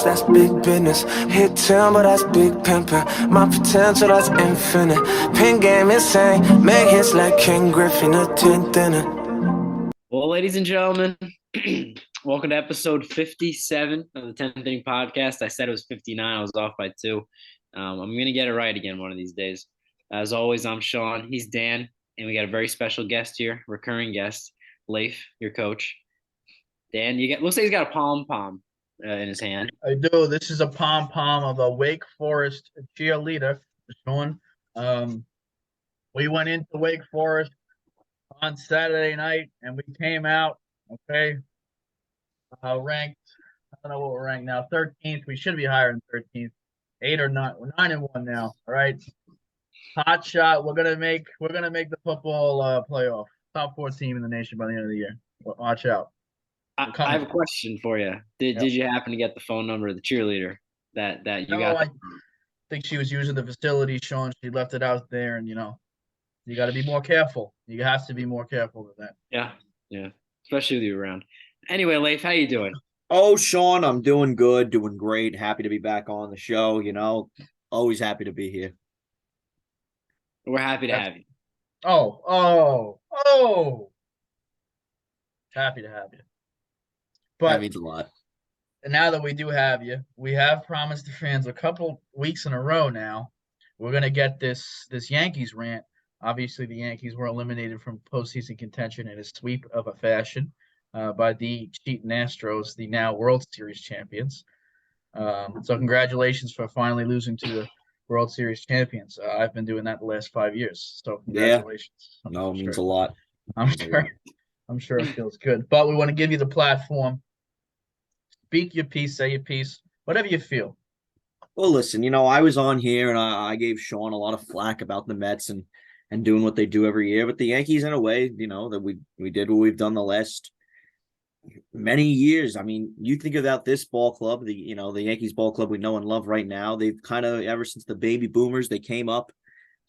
That's big business. Hit 10, but that's big pimpin'. My potential, that's infinite. Pin game insane. Make hits like King Griffin, a 10th inning. Well, ladies and gentlemen, welcome to episode 57 of the 10th Inning Podcast. I said it was 59. I was off by two. I'm going to get it right again one of these days. As always, I'm Sean. He's Dan. And we got a very special guest here, recurring guest, Leif, your coach. Dan, looks like he's got a pom-pom in his hand. I do. This is a pom-pom of a Wake Forest cheerleader, Sean. We went into Wake Forest on Saturday night, and we came out, ranked, I don't know what we're ranked now, 13th. We should be higher than 13th. 8 or 9. We're 9-1 now. All right. Hot shot. We're gonna make the football playoff. Top 4 team in the nation by the end of the year. Watch out. I have a question for you. Did you happen to get the phone number of the cheerleader that you got? I think she was using the facility, Sean. She left it out there, and you got to be more careful. You have to be more careful with that. Yeah, especially with you around. Anyway, Leif, how you doing? Oh, Sean, I'm doing good, doing great. Happy to be back on the show. Always happy to be here. We're happy to have you. Oh! Happy to have you. But that means a lot. And now that we do have you, we have promised the fans a couple weeks in a row now. We're gonna get this Yankees rant. Obviously, the Yankees were eliminated from postseason contention in a sweep of a fashion by the cheating Astros, the now World Series champions. So congratulations for finally losing to the World Series champions. I've been doing that the last 5 years. So congratulations. Yeah. No, it means a lot. I'm sure it feels good. But we want to give you the platform. Speak your piece, say your piece, whatever you feel. Well, listen, I was on here and I gave Sean a lot of flack about the Mets and doing what they do every year. But the Yankees, in a way, that we did what we've done the last many years. I mean, you think about this ball club, the Yankees ball club we know and love right now. They've kind of, ever since the baby boomers, they came up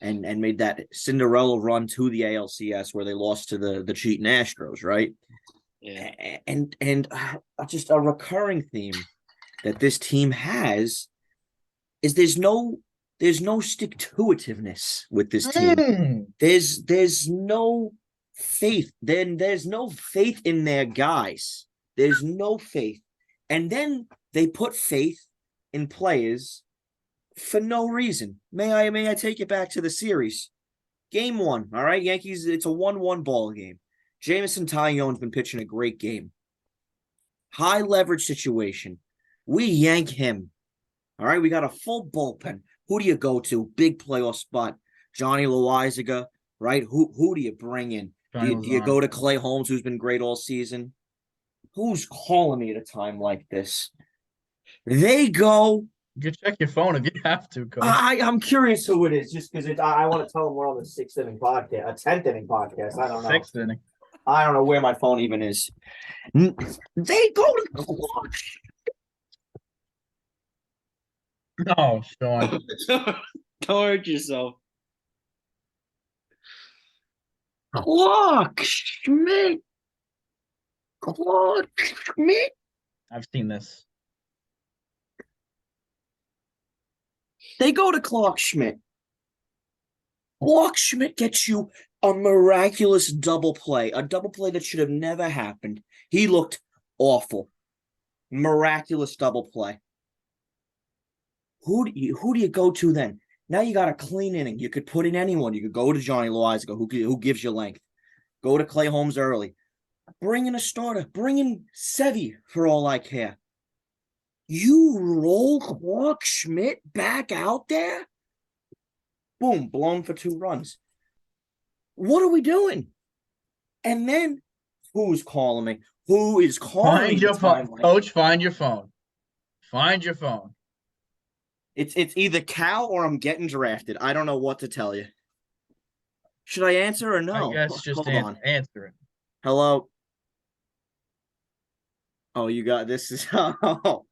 and made that Cinderella run to the ALCS where they lost to the cheating Astros, right? Yeah. And just a recurring theme that this team has is there's no stick-to-itiveness with this team. There's no faith. Then there's no faith in their guys. There's no faith. And then they put faith in players for no reason. May I take it back to the series? Game 1, all right? Yankees, it's a 1-1 ball game. Jameson Taillon's been pitching a great game. High leverage situation. We yank him. All right, we got a full bullpen. Who do you go to? Big playoff spot. Johnny Loizaga, right? Who do you bring in? Do you go to Clay Holmes, who's been great all season? Who's calling me at a time like this? They go. You can check your phone if you have to, Coach. I'm curious who it is, just because I want to tell them we're on the 6th inning podcast, a 10th inning podcast. I don't know. 6th inning. I don't know where my phone even is. They go to Clark. No, Sean. Don't hurt yourself. Clark Schmidt. I've seen this. They go to Clark Schmidt. Clark Schmidt gets you a miraculous double play, a double play that should have never happened. He looked awful. Miraculous double play. Who do you go to then? Now you got a clean inning. You could put in anyone. You could go to Johnny Loizaga, who gives you length. Go to Clay Holmes early. Bring in a starter. Bring in Sevy for all I care. You roll Clark Schmidt back out there? Boom, blown for 2 runs. What are we doing? And then, who's calling me? Who is calling me? Find your phone. Coach, find your phone. Find your phone. It's either Cal or I'm getting drafted. I don't know what to tell you. Should I answer or no? I guess just answer it. Hello? Oh, you got this is wow.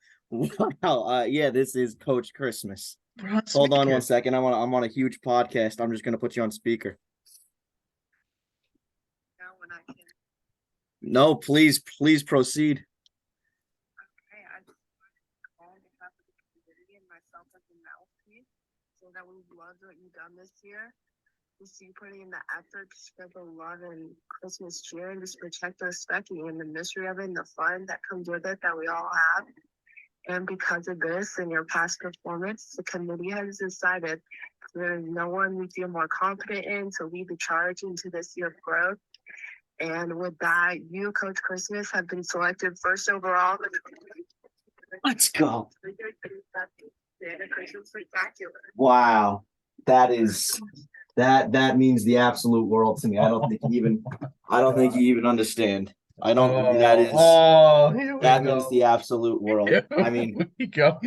Yeah, this is Coach Christmas. Hold on 1 second. I'm on a huge podcast. I'm just gonna put you on speaker. No, please proceed. on this year. To see you putting in the effort to spread the love and Christmas cheer and just protect the respect and the mystery of it and the fun that comes with it that we all have. And because of this and your past performance, the committee has decided there's no one we feel more confident in to lead the charge into this year of growth. And with that, you, Coach Christmas, have been selected first overall. Let's go. Christmas Spectacular. Wow. That means the absolute world to me. I don't think you even understand. I don't that means the absolute world. I mean,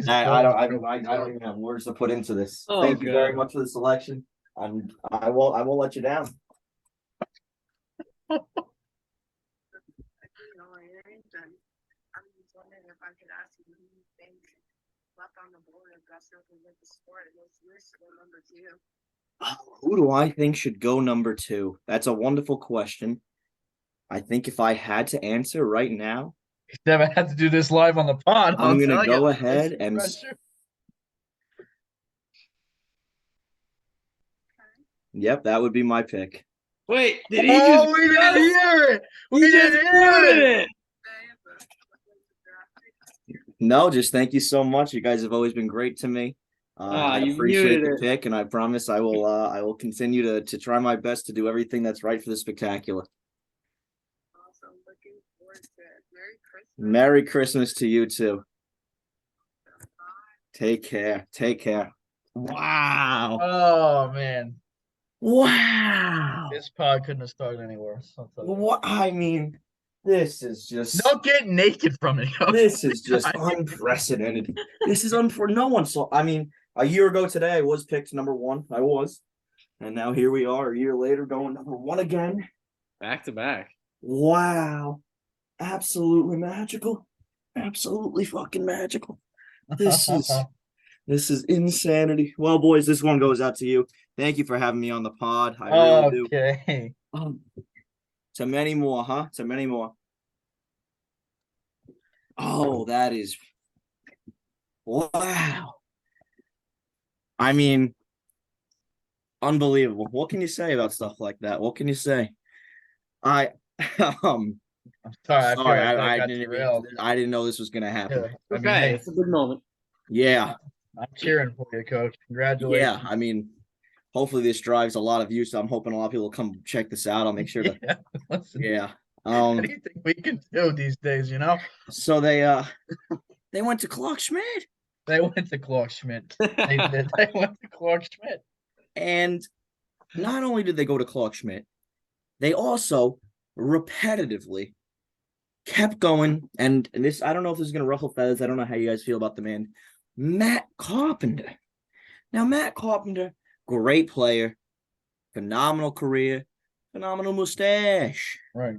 I don't even have words to put into this. Thank you very much for the selection. I won't let you down. I'm just wondering if I could ask you who you think left on the board of best represent the sport and what's your skill number 2? Who do I think should go number 2? That's a wonderful question. I think if I had to answer right now, you never had to do this live on the pod. I'm going to go ahead and yep, that would be my pick. Wait, did he just? We didn't hear it. We didn't hear it. No, just thank you so much. You guys have always been great to me. I appreciate the pick, and I promise I will continue to try my best to do everything that's right for the spectacular. Awesome. Looking forward to it. Merry Christmas to you too. Take care. Take care. Wow. Oh man. Wow. This pod couldn't have started anywhere. What I mean, this is just don't get naked from it. This is just unprecedented. This is no one saw. I mean, a year ago today, I was picked number 1. I was, and now here we are, a year later, going number 1 again. Back to back. Wow, absolutely magical. Absolutely fucking magical. This is insanity. Well, boys, this one goes out to you. Thank you for having me on the pod. I really do. Okay. To many more, huh? To many more. Oh, that is wow. I mean, unbelievable. What can you say about stuff like that? What can you say? I'm sorry. I didn't know this was gonna happen. Yeah. Okay, it's a good moment. Yeah. I'm cheering for you, Coach. Congratulations. Yeah, I mean, hopefully this drives a lot of views, so I'm hoping a lot of people will come check this out. I'll make sure to yeah. What do you think we can do these days, you know? So they went to Clark Schmidt. They went to Clark Schmidt. They did. They went to Clark Schmidt. And not only did they go to Clark Schmidt, they also repetitively kept going. And this, I don't know if this is going to ruffle feathers. I don't know how you guys feel about the man, Matt Carpenter. Now, Matt Carpenter, great player, phenomenal career, phenomenal mustache. Right.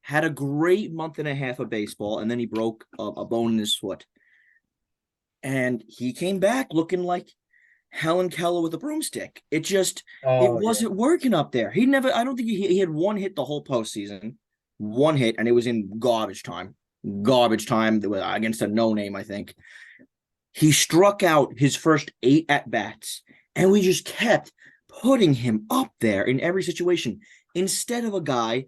Had a great month and a half of baseball, and then he broke a bone in his foot. And he came back looking like Helen Keller with a broomstick. It just wasn't working up there. I don't think he had one hit the whole postseason. One hit, and it was in garbage time. Garbage time against a no-name, I think. He struck out his first 8 at-bats, and we just kept putting him up there in every situation instead of a guy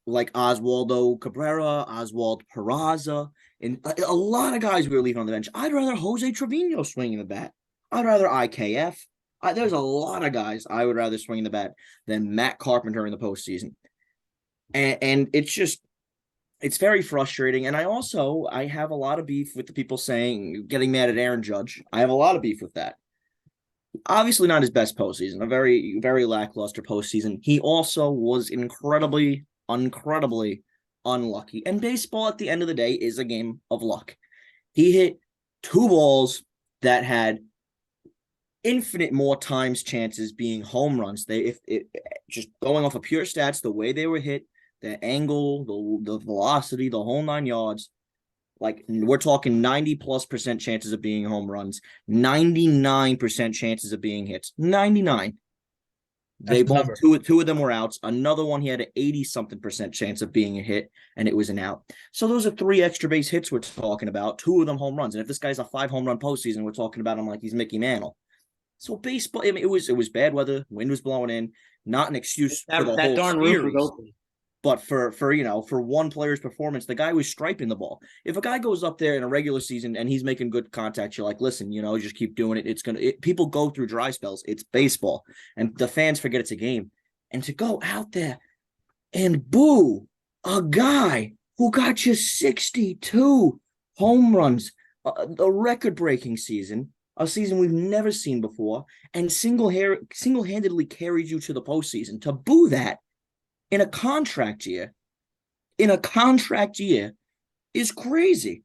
like Oswaldo Cabrera, Oswald Peraza, and a lot of guys we were leaving on the bench. I'd rather Jose Trevino swinging the bat. I'd rather IKF. There's a lot of guys I would rather swing the bat than Matt Carpenter in the postseason. And it's very frustrating. And I have a lot of beef with the people getting mad at Aaron Judge. I have a lot of beef with that. Obviously not his best postseason, a very, very lackluster postseason. He also was incredibly unlucky. And baseball at the end of the day is a game of luck. He hit 2 balls that had infinite more times chances being home runs. Just going off of pure stats, the way they were hit, the angle, the velocity, the whole 9 yards. Like, we're talking 90+% chances of being home runs, 99% chances of being hits. 99. They both two of them were outs. Another one, he had an 80-something% chance of being a hit, and it was an out. So those are 3 extra base hits we're talking about. 2 of them home runs. And if this guy's a 5 home run postseason, we're talking about him like he's Mickey Mantle. So baseball, I mean, it was bad weather, wind was blowing in, not an excuse for the That whole darn roof was series. open. But for one player's performance, the guy was striping the ball. If a guy goes up there in a regular season and he's making good contact, you're like, listen, just keep doing it. People go through dry spells. It's baseball, and the fans forget it's a game. And to go out there and boo a guy who got you 62 home runs, a record-breaking season, a season we've never seen before, and single-handedly carried you to the postseason. To boo that in a contract year is crazy.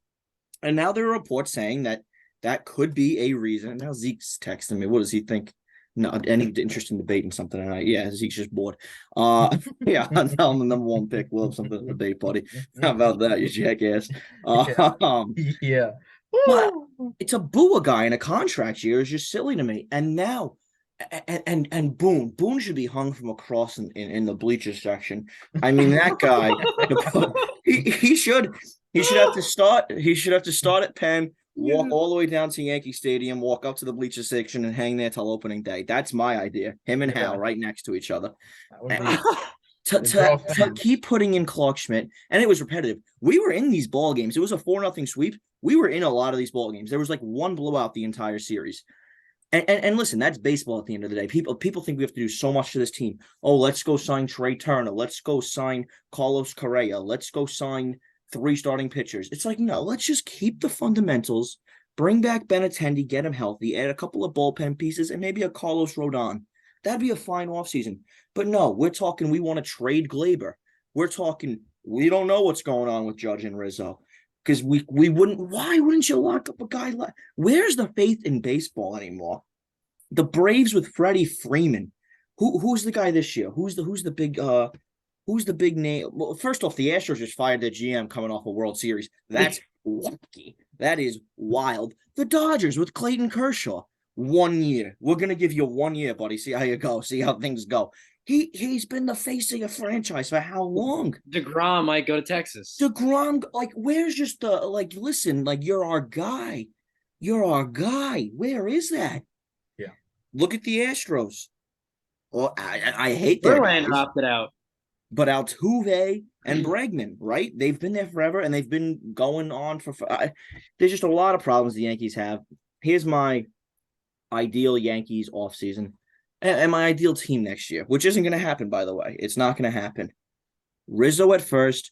And now there are reports saying that could be a reason. Now Zeke's texting me. What does he think? No, any interest in debating something tonight? Yeah, Zeke's just bored. Yeah, I'm the number one pick. We'll have something to debate, buddy. How about that, you jackass? Yeah. But it's a boo a guy in a contract year is just silly to me. And now and Boone should be hung from a cross in the bleachers section. I mean, that guy, he should have to start at Penn, walk all the way down to Yankee Stadium, walk up to the bleachers section, and hang there till opening day. That's my idea. Him and Hal right next to each other. To keep putting in Clark Schmidt, and it was repetitive. We were in these ball games. It was a 4-0 sweep. We were in a lot of these ball games. There was like one blowout the entire series. And listen, that's baseball at the end of the day. People think we have to do so much to this team. Oh, let's go sign Trey Turner. Let's go sign Carlos Correa. Let's go sign 3 starting pitchers. It's like, no, let's just keep the fundamentals, bring back Benintendi, get him healthy, add a couple of bullpen pieces, and maybe a Carlos Rodon. That'd be a fine offseason. But no, we're talking we want to trade Glaber. We're talking we don't know what's going on with Judge and Rizzo. Because we wouldn't. Why wouldn't you lock up a guy like? Where's the faith in baseball anymore? The Braves with Freddie Freeman. Who's the guy this year? Who's the big name? Well, first off, the Astros just fired their GM coming off a World Series. That's wacky. That is wild. The Dodgers with Clayton Kershaw. 1 year. We're gonna give you 1 year, buddy. See how you go. See how things go. He's been the face of your franchise for how long? DeGrom might go to Texas. DeGrom, where's just the listen, you're our guy. You're our guy. Where is that? Yeah. Look at the Astros. Well, I hate that. Verlander opted out. But Altuve and Bregman, right? They've been there forever, and they've been going on for. There's just a lot of problems the Yankees have. Here's my ideal Yankees offseason. And my ideal team next year, which isn't going to happen, by the way. It's not going to happen. Rizzo at first,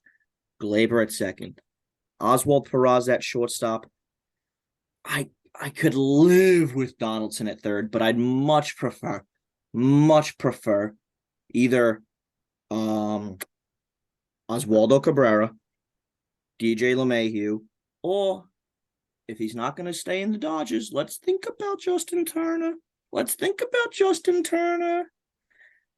Glaber at second, Oswald Peraza at shortstop. I could live with Donaldson at third, but I'd much prefer either Oswaldo Cabrera, DJ LeMahieu, or if he's not going to stay in the Dodgers, let's think about Justin Turner.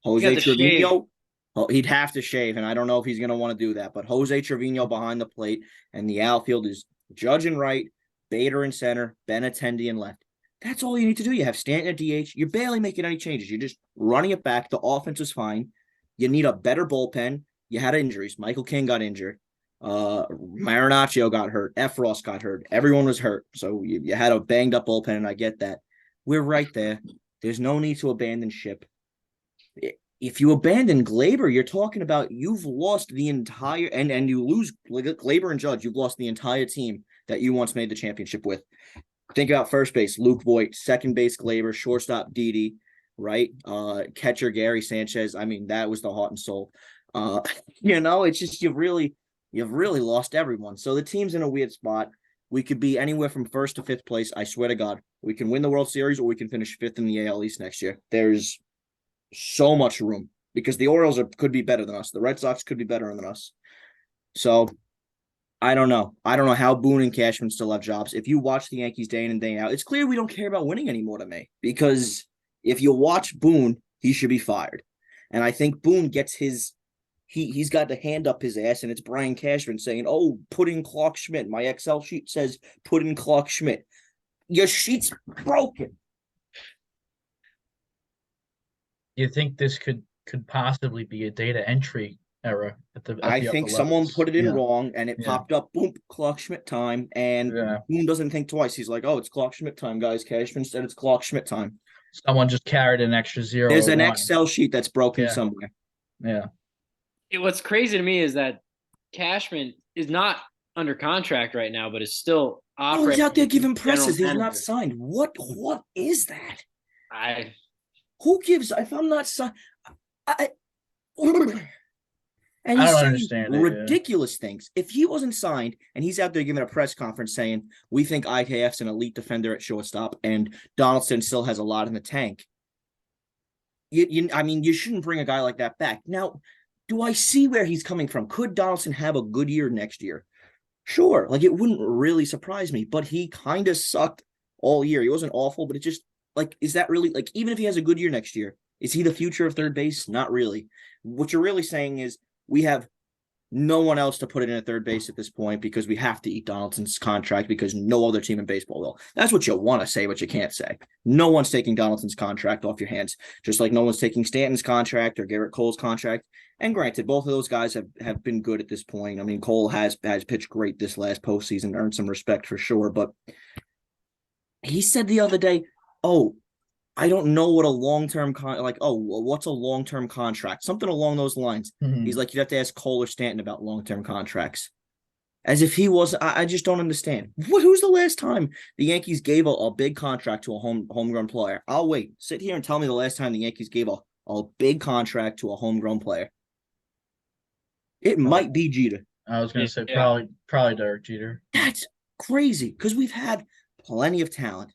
Jose Trevino. Oh, he'd have to shave, and I don't know if he's going to want to do that. But Jose Trevino behind the plate, and the outfield is Judge in right, Bader in center, Benintendi in left. That's all you need to do. You have Stanton at DH. You're barely making any changes. You're just running it back. The offense is fine. You need a better bullpen. You had injuries. Michael King got injured. Marinaccio got hurt. Efros got hurt. Everyone was hurt. So you had a banged-up bullpen, and I get that. We're right there. There's no need to abandon ship. If you abandon Glaber, you're talking about you've lost the entire and you lose Glaber and Judge. You've lost the entire team that you once made the championship with. Think about first base, Luke Voigt, second base, Glaber, shortstop, Didi, right? Catcher, Gary Sanchez. I mean, that was the heart and soul. It's just you've really lost everyone. So the team's in a weird spot. We could be anywhere from first to fifth place. I swear to God, we can win the World Series or we can finish fifth in the AL East next year. There's so much room because the Orioles could be better than us. The Red Sox could be better than us. So I don't know. I don't know how Boone and Cashman still have jobs. If you watch the Yankees day in and day out, it's clear we don't care about winning anymore to me because if you watch Boone, he should be fired. And I think Boone gets he's got the hand up his ass, and it's Brian Cashman saying, oh, put in Clark Schmidt. My Excel sheet says put in Clark Schmidt. Your sheet's broken. You think this could possibly be a data entry error I think someone put it in wrong, and it popped up, boom, Clark Schmidt time, and Boone doesn't think twice. He's like, oh, it's Clark Schmidt time, guys. Cashman said it's Clark Schmidt time. someone just carried an extra zero. There's or an one. Excel sheet that's broken Yeah. somewhere. Yeah. What's crazy to me is that Cashman is not under contract right now, but is still Oh, operating. he's out there as giving general presses. He's not manager. signed. What is that? I Who gives if I'm not signed? And I he's don't saying understand it, yeah. ridiculous things. If he wasn't signed and he's out there giving a press conference saying, we think IKF's an elite defender at shortstop and Donaldson still has a lot in the tank, I mean, you shouldn't bring a guy like that back. Now, do I see where he's coming from? Could Donaldson have a good year next year? Sure. Like, it wouldn't really surprise me, but he kind of sucked all year. He wasn't awful, but it just, like, is that really, like, even if he has a good year next year, is he the future of third base? Not really. What you're really saying is we have no one else to put it in at third base at this point because we have to eat Donaldson's contract because no other team in baseball will. That's what you want to say, but you can't say. No one's taking Donaldson's contract off your hands, just like no one's taking Stanton's contract or Garrett Cole's contract. And granted, both of those guys have been good at this point. I mean, Cole has pitched great this last postseason, earned some respect for sure. But he said the other day, oh, I don't know what a long-term what's a long-term contract? Something along those lines. Mhm. He's like, you'd have to ask Cole or Stanton about long-term contracts. As if he was, I just don't understand. Who's the last time the Yankees gave a big contract to a homegrown player? I'll wait. Sit here and tell me the last time the Yankees gave a big contract to a homegrown player. It might be Jeter. I was gonna say Yeah. probably Derek Jeter. That's crazy because we've had plenty of talent.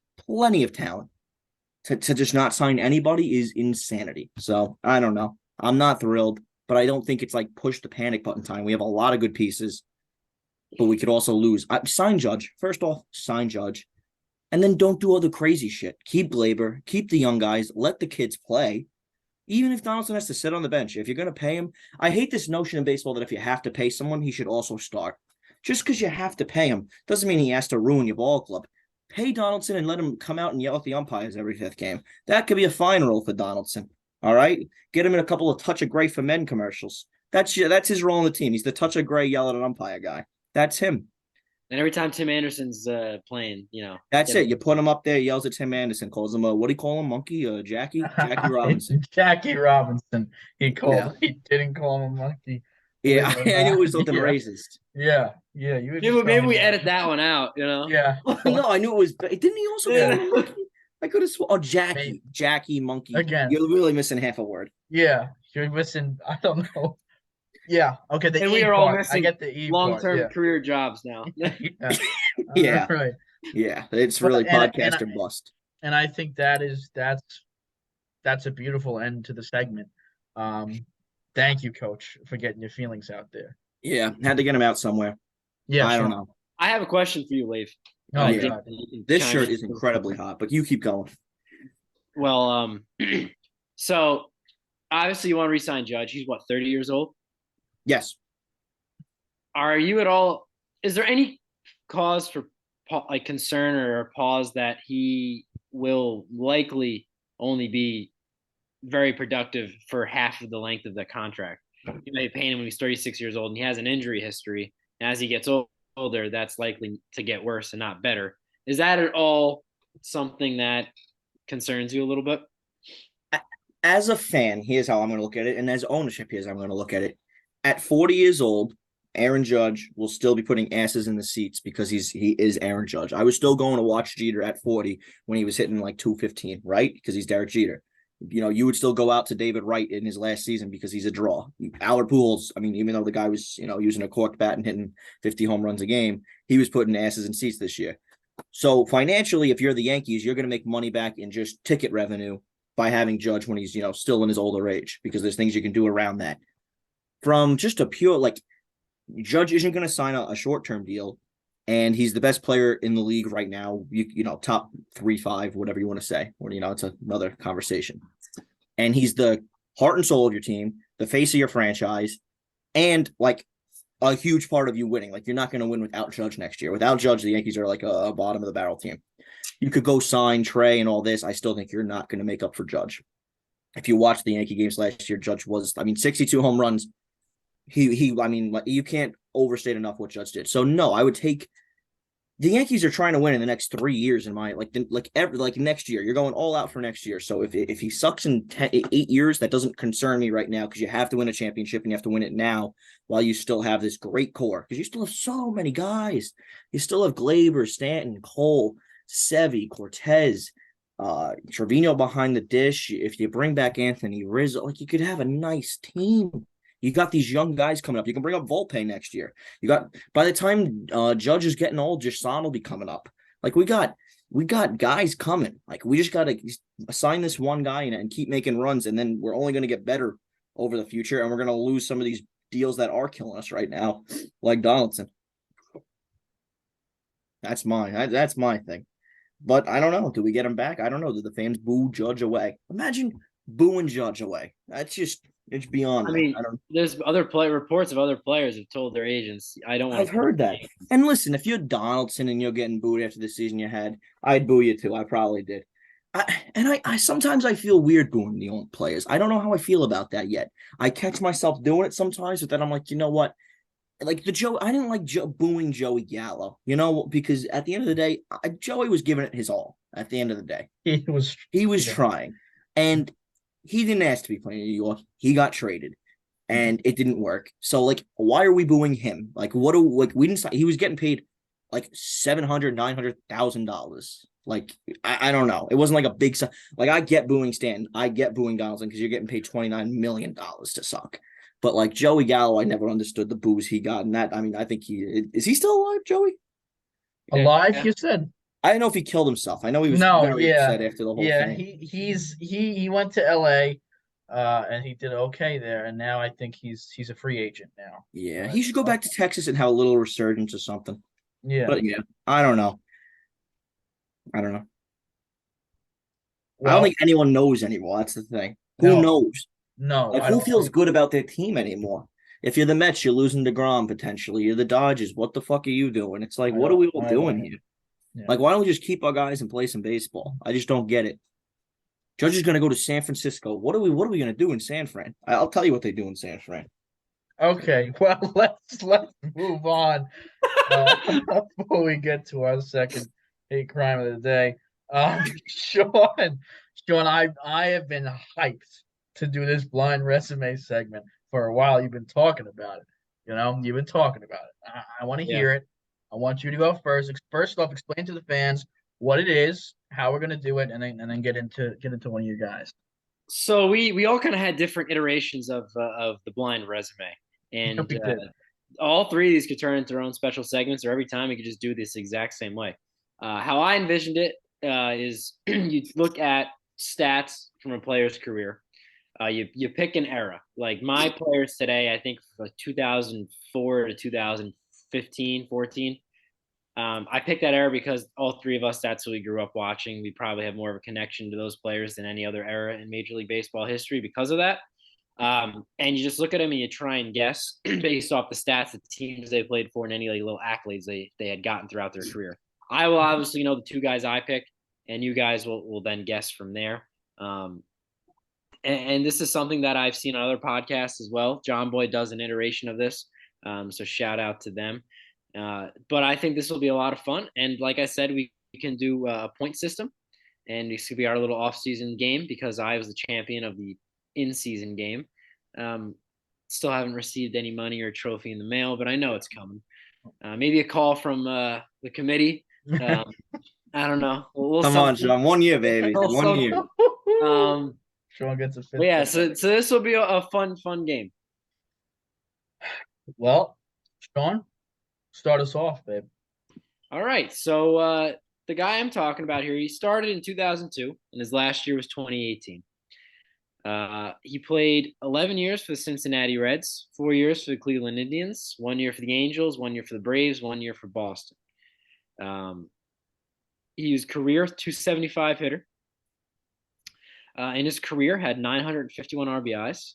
To just not sign anybody is insanity. So I don't know. I'm not thrilled, but I don't think it's like push the panic button time. We have a lot of good pieces, but we could also lose. Sign Judge. First off, sign Judge. And then don't do other crazy shit. Keep Glaber, keep the young guys, let the kids play. Even if Donaldson has to sit on the bench, if you're going to pay him, I hate this notion in baseball that if you have to pay someone, he should also start. Just because you have to pay him doesn't mean he has to ruin your ball club. Pay Donaldson and let him come out and yell at the umpires every fifth game. That could be a fine role for Donaldson. All right? Get him in a couple of Touch of Gray for Men commercials. That's his role on the team. He's the Touch of Gray yell at an umpire guy. That's him. and every time Tim Anderson's playing, That's it. You put him up there, yells at Tim Anderson, calls him what do you call him? Monkey? Jackie Robinson. Jackie Robinson. He didn't call him a monkey. Yeah, I knew it was something racist. Yeah. Maybe we edit that one out, Yeah. No, I knew it was. Didn't he also call him a monkey? I could have sworn. Oh, Jackie. Maybe. Jackie Monkey. Again. You're really missing half a word. Yeah. You're missing. I don't know. Yeah. Okay. And we are all missing I get the E long-term part, career jobs now. Yeah. Right. Yeah, it's really podcast or bust. And I think that's a beautiful end to the segment. Thank you, Coach, for getting your feelings out there. Yeah, had to get him out somewhere. Yeah, I don't know. I have a question for you, Leif. Oh, yeah. God. This shirt is incredibly hot, but you keep going. Well, so obviously you want to re-sign Judge. He's 30 years old? Yes. Are you at all – is there any cause for concern or pause that he will likely only be very productive for half of the length of the contract? You may be paying him when he's 36 years old and he has an injury history. And as he gets older, that's likely to get worse and not better. Is that at all something that concerns you a little bit? As a fan, here's how I'm going to look at it. And as ownership, here's how I'm going to look at it. At 40 years old, Aaron Judge will still be putting asses in the seats because he is Aaron Judge. I was still going to watch Jeter at 40 when he was hitting like 215, right? Because he's Derek Jeter. You would still go out to David Wright in his last season because he's a draw. Albert Pujols, I mean, even though the guy was, using a corked bat and hitting 50 home runs a game, he was putting asses in seats this year. So financially, if you're the Yankees, you're going to make money back in just ticket revenue by having Judge when he's, still in his older age, because there's things you can do around that. From just a pure, Judge isn't going to sign a short-term deal, and he's the best player in the league right now, top 3-5, whatever you want to say, or, it's another conversation. And he's the heart and soul of your team, the face of your franchise, and, a huge part of you winning. You're not going to win without Judge next year. Without Judge, the Yankees are a bottom of the barrel team. You could go sign Trey and all this. I still think you're not going to make up for Judge. If you watch the Yankee games last year, Judge was, 62 home runs. You can't overstate enough what Judge did. So no, I would take the Yankees are trying to win in the next 3 years. Like next year, you're going all out for next year. So if he sucks in 8 years, that doesn't concern me right now because you have to win a championship and you have to win it now while you still have this great core because you still have so many guys. You still have Glaber, Stanton, Cole, Sevy, Cortez, Trevino behind the dish. If you bring back Anthony Rizzo, like you could have a nice team. You got these young guys coming up. You can bring up Volpe next year. You got by the time Judge is getting old, Jason will be coming up. Like we got guys coming. Like we just got to assign this one guy and keep making runs, and then we're only going to get better over the future, and we're going to lose some of these deals that are killing us right now, like Donaldson. That's my thing. But I don't know. Do we get him back? I don't know. Do the fans boo Judge away? Imagine booing Judge away. It's beyond I me. mean, I don't. there's reports of other players have told their agents, I don't want I've to come heard to the that. Yankees. And listen, if you're Donaldson and you're getting booed after the season you had, I'd boo you too. I probably did. I sometimes I feel weird booing the old players. I don't know how I feel about that yet. I catch myself doing it sometimes, but then I'm like, you know what? Like I didn't like booing Joey Gallo, because at the end of the day, Joey was giving it his all. At the end of the day, he was Yeah. trying, and he didn't ask to be playing in New York. He got traded, and it didn't work. So like, why are we booing him? Like, we didn't. He was getting paid like $700,000-$900,000. Like, I don't know. It wasn't like a big like I get booing Stan, I get booing Donaldson because you're getting paid $29 million to suck. But like Joey Gallo, I never understood the boos he got, and that I mean, I think he still alive, Joey? Alive, Yeah. you said? I don't know if he killed himself. I know he was No, very yeah. upset after the whole Yeah, thing. he went to LA and he did okay there, and now I think he's a free agent now. Yeah, But he should go back to Texas and have a little resurgence or something. yeah. But yeah, I don't know. I don't know. I don't Well, think anyone knows anymore. That's the thing. Who no, knows? no, Like, I who don't feels think. good about their team anymore? If you're the Mets, you're losing DeGrom potentially. You're the Dodgers. What the fuck are you doing? It's like, what are we all I doing don't. here? Yeah. Like, why don't we just keep our guys and play some baseball? I just don't get it. Judge is going to go to San Francisco. What are we going to do in San Fran? I'll tell you what they do in San Fran. Okay, well, let's move on before we get to our second hate crime of the day. Sean, I have been hyped to do this blind resume segment for a while. You've been talking about it. You've been talking about it. I want to Yeah. hear it. I want you to go first. First off, explain to the fans what it is, how we're gonna do it, and then get into one of you guys. So we all kind of had different iterations of the blind resume, and We did. all three of these could turn into their own special segments, or every time we could just do this exact same way. How I envisioned it is you look at stats from a player's career. You pick an era. Like my players today, I think from 2004 to 2015, 14. I picked that era because all three of us, that's what we grew up watching. We probably have more of a connection to those players than any other era in Major League Baseball history because of that. And you just look at them and you try and guess based off the stats, the teams they played for, and any like little accolades they had gotten throughout their career. I will obviously know the two guys I pick, and you guys will then guess from there. And this is something that I've seen on other podcasts as well. John Boy does an iteration of this, so shout out to them. But I think this will be a lot of fun. And like I said, we can do a point system, and this could be our little off-season game because I was the champion of the in-season game. Still haven't received any money or trophy in the mail, but I know it's coming. Maybe a call from the committee. I don't know. We'll Come on, something. Sean. 1 year, baby. We'll 1 year. something. Sean gets a fifth. But yeah, so this will be a fun game. Well, Sean, start us off, babe. All right. So the guy I'm talking about here, he started in 2002, and his last year was 2018. He played 11 years for the Cincinnati Reds, 4 years for the Cleveland Indians, 1 year for the Angels, 1 year for the Braves, 1 year for Boston. He was career 275 hitter. In his career, had 951 RBIs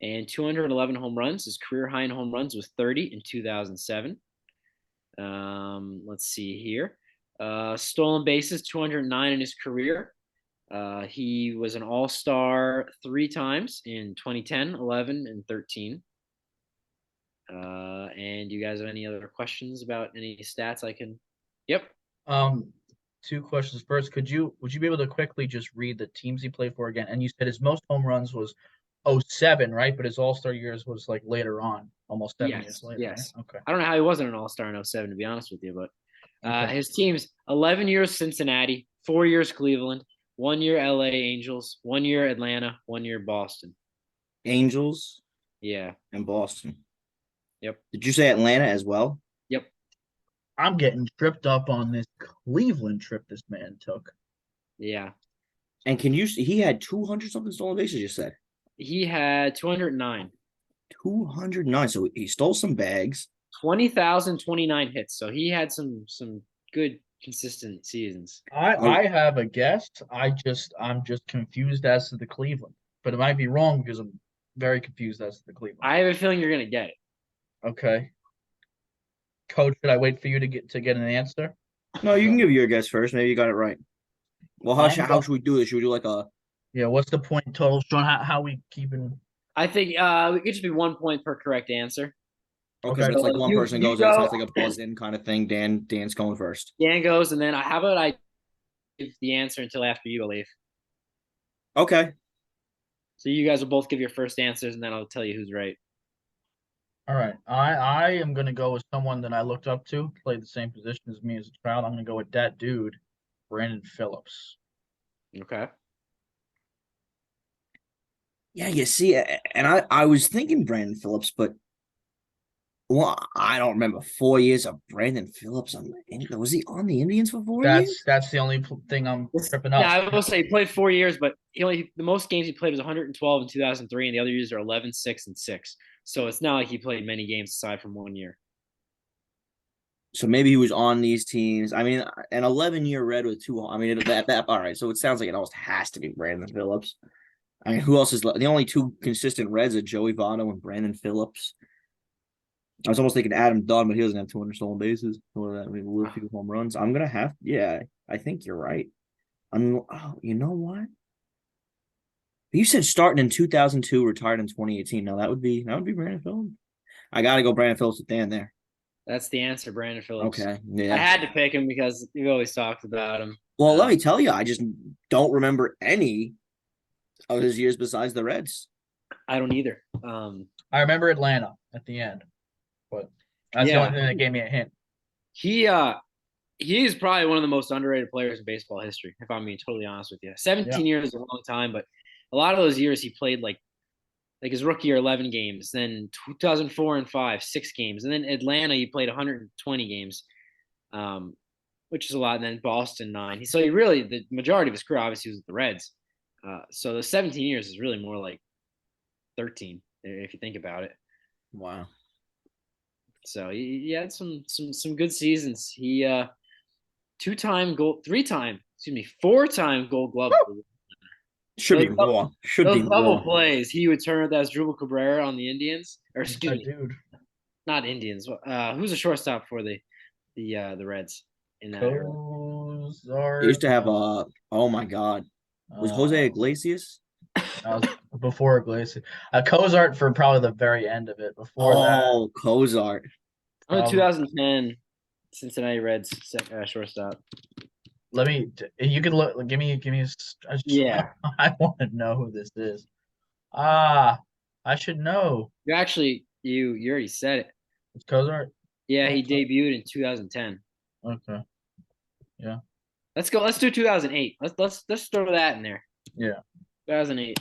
and 211 home runs. His career high in home runs was 30 in 2007. Let's see here. Stolen bases, 209 in his career. He was an all-star 3 times in 2010, 11, and 13. And you guys have any other questions about any stats I can Yep. Two questions. First, would you be able to quickly just read the teams he played for again? And you said his most home runs was '07, right? But his All-Star years was like later on, almost 7 years Yes. later, right? Yes. Okay. I don't know how he wasn't an All-Star in '07, to be honest with you, but Okay. his teams 11 years Cincinnati, 4 years Cleveland, 1 year LA Angels, 1 year Atlanta, 1 year Boston. Angels Yeah. and Boston. Yep. Did you say Atlanta as well? Yep. I'm getting tripped up on this Cleveland trip this man took. Yeah. And can you see he had 200 something stolen bases, you said? He had 209. 209. So he stole some bags. 20,029 hits. So he had some good consistent seasons. I have a guess. I'm just confused as to the Cleveland, but it might be wrong because I'm very confused as to the Cleveland. I have a feeling you're gonna get it. Okay. Coach, should I wait for you to get an answer? No, you can give your guess first. Maybe you got it right. Well, how should we do this? Should we do like a Yeah, what's the point total, Sean? How we keeping? I think it could just be 1 point per correct answer. okay, Okay. but it's like one person You goes and it's go. not like a buzz in kind of thing. Dan's going first. Dan goes, and then how about I give the answer until after you leave? Okay. So you guys will both give your first answers, and then I'll tell you who's right. All right. I am gonna go with someone that I looked up to, played the same position as me as a child. I'm gonna go with that dude, Brandon Phillips. Okay. Yeah, you see, and I was thinking Brandon Phillips, but well, I don't remember 4 years of Brandon Phillips on was he on the Indians for 4 years? That's the only thing I'm tripping up. Yeah, I will say he played 4 years, but the most games he played was 112 in 2003, and the other years are 11, 6, and 6. So it's not like he played many games aside from 1 year. So maybe he was on these teams. I mean, an 11-year Red with two. I mean, that all right. So it sounds like it almost has to be Brandon Phillips. I mean, who else is the only two consistent Reds are Joey Votto and Brandon Phillips. I was almost thinking Adam Dunn, but he doesn't have 200 stolen bases or that maybe a little few home runs. I'm gonna have, yeah, I think you're right. You know what? You said starting in 2002, retired in 2018. Now that would be Brandon Phillips. I gotta go Brandon Phillips with Dan there. That's the answer, Brandon Phillips. Okay, I yeah. had to pick him because we've always talked about him. Well, let me tell you, I just don't remember any of his years besides the Reds. I don't either. I remember Atlanta at the end, but that's the only thing that gave me a hint. He is probably one of the most underrated players in baseball history, if I'm being totally honest with you. 17 years is a long time, but a lot of those years he played like his rookie year 11 games, then 2004 and 5 6 games, and then Atlanta he played 120 games, which is a lot, and then Boston 9. So he really the majority of his career obviously was with the Reds. So the 17 years is really more like 13 if you think about it. Wow. So he had some good seasons. He 4-time Gold Glove. Should be more. Those double plays. He would turn with Asdrubal Cabrera on the Indians, or excuse me, dude. Not Indians. Who's a shortstop for the Reds in that era? They used to have oh my God, was Jose Iglesias? That was before Iglesias. Cozart for probably the very end of it. Before that, Cozart. 2010 Cincinnati Reds shortstop. You can look. Give me. Yeah. I want to know who this is. I should know. You already said it. It's Cozart. Yeah, he debuted in 2010. Okay. Yeah. Let's go. Let's do 2008. Let's throw that in there. Yeah. 2008.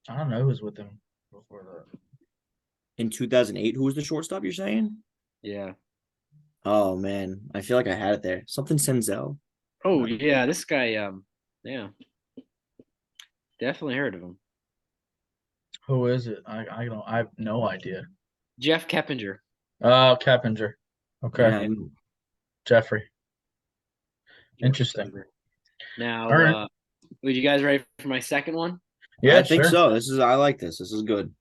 I don't know who's with him before that. In 2008, who was the shortstop you're saying? Yeah. Oh man, I feel like I had it there. Something Senzel. Oh yeah, this guy. Yeah. Definitely heard of him. Who is it? I don't. I have no idea. Jeff Keppinger. Oh, Keppinger. Okay. Yeah, Jeffrey. Interesting. Now, right. Would you guys ready for my second one? Yeah, I think sure. so. I like this. This is good.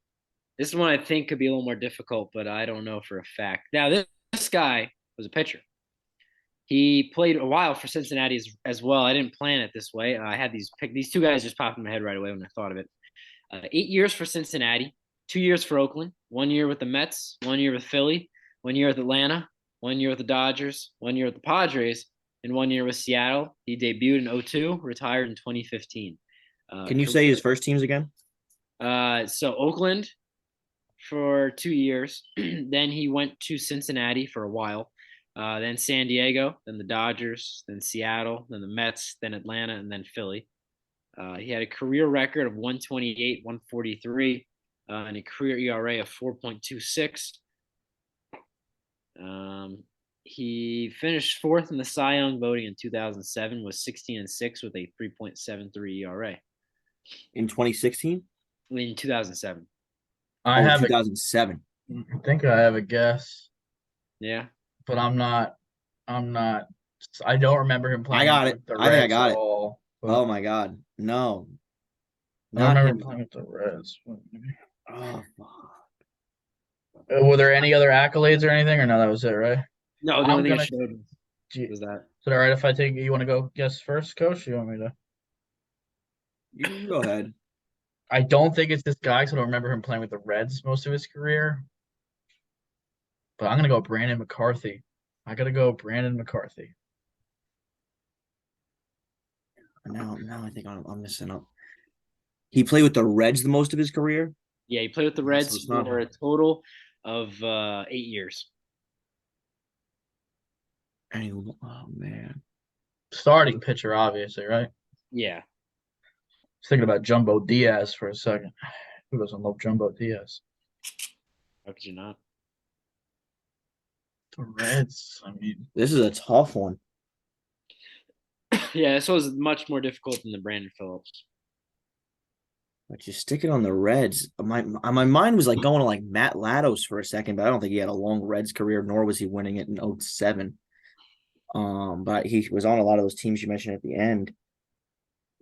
This one I think could be a little more difficult, but I don't know for a fact. Now, this guy was a pitcher. He played a while for Cincinnati as well. I didn't plan it this way. I had these two guys just popped in my head right away when I thought of it. 8 years for Cincinnati, 2 years for Oakland, 1 year with the Mets, 1 year with Philly, 1 year with Atlanta, 1 year with the Dodgers, 1 year with the Padres, and 1 year with Seattle. He debuted in 2002, retired in 2015. Can you say his first teams again? So Oakland for 2 years. Then he went to Cincinnati for a while. Then San Diego, then the Dodgers, then Seattle, then the Mets, then Atlanta, and then Philly. He had a career record of 128, 143, and a career ERA of 4.26. He finished fourth in the Cy Young voting in 2007, was 16-6 with a 3.73 ERA. In 2016? In 2007. I have 2007. I think I have a guess, Yeah. but I'm not. I don't remember him playing. I got it. With the I think I Reds got at it. all, Oh my God. No. I don't Not remember him. him playing with the Reds. Oh, fuck. Were there any other accolades or anything, or no? That was it, right? No, the I'm only thing gonna. it showed Is was that. it all right if I take? You want to go guess first, Coach? Or you want me to? You can go ahead. I don't think it's this guy because I don't remember him playing with the Reds most of his career. But I'm gonna go Brandon McCarthy. I gotta go Brandon McCarthy. Now I think I'm messing up. He played with the Reds the most of his career. Yeah, he played with the So Reds it's not for a him. total of 8 years. Oh man. Starting pitcher, obviously, right? Yeah. Was thinking about Jumbo Diaz for a second. Who doesn't love Jumbo Diaz? How could you not? The Reds. I mean, This is a tough one. Yeah, this was much more difficult than the Brandon Phillips. But you stick it on the Reds. My mind was like going to like Matt Latos for a second, but I don't think he had a long Reds career, nor was he winning it in 2007. But he was on a lot of those teams you mentioned at the end.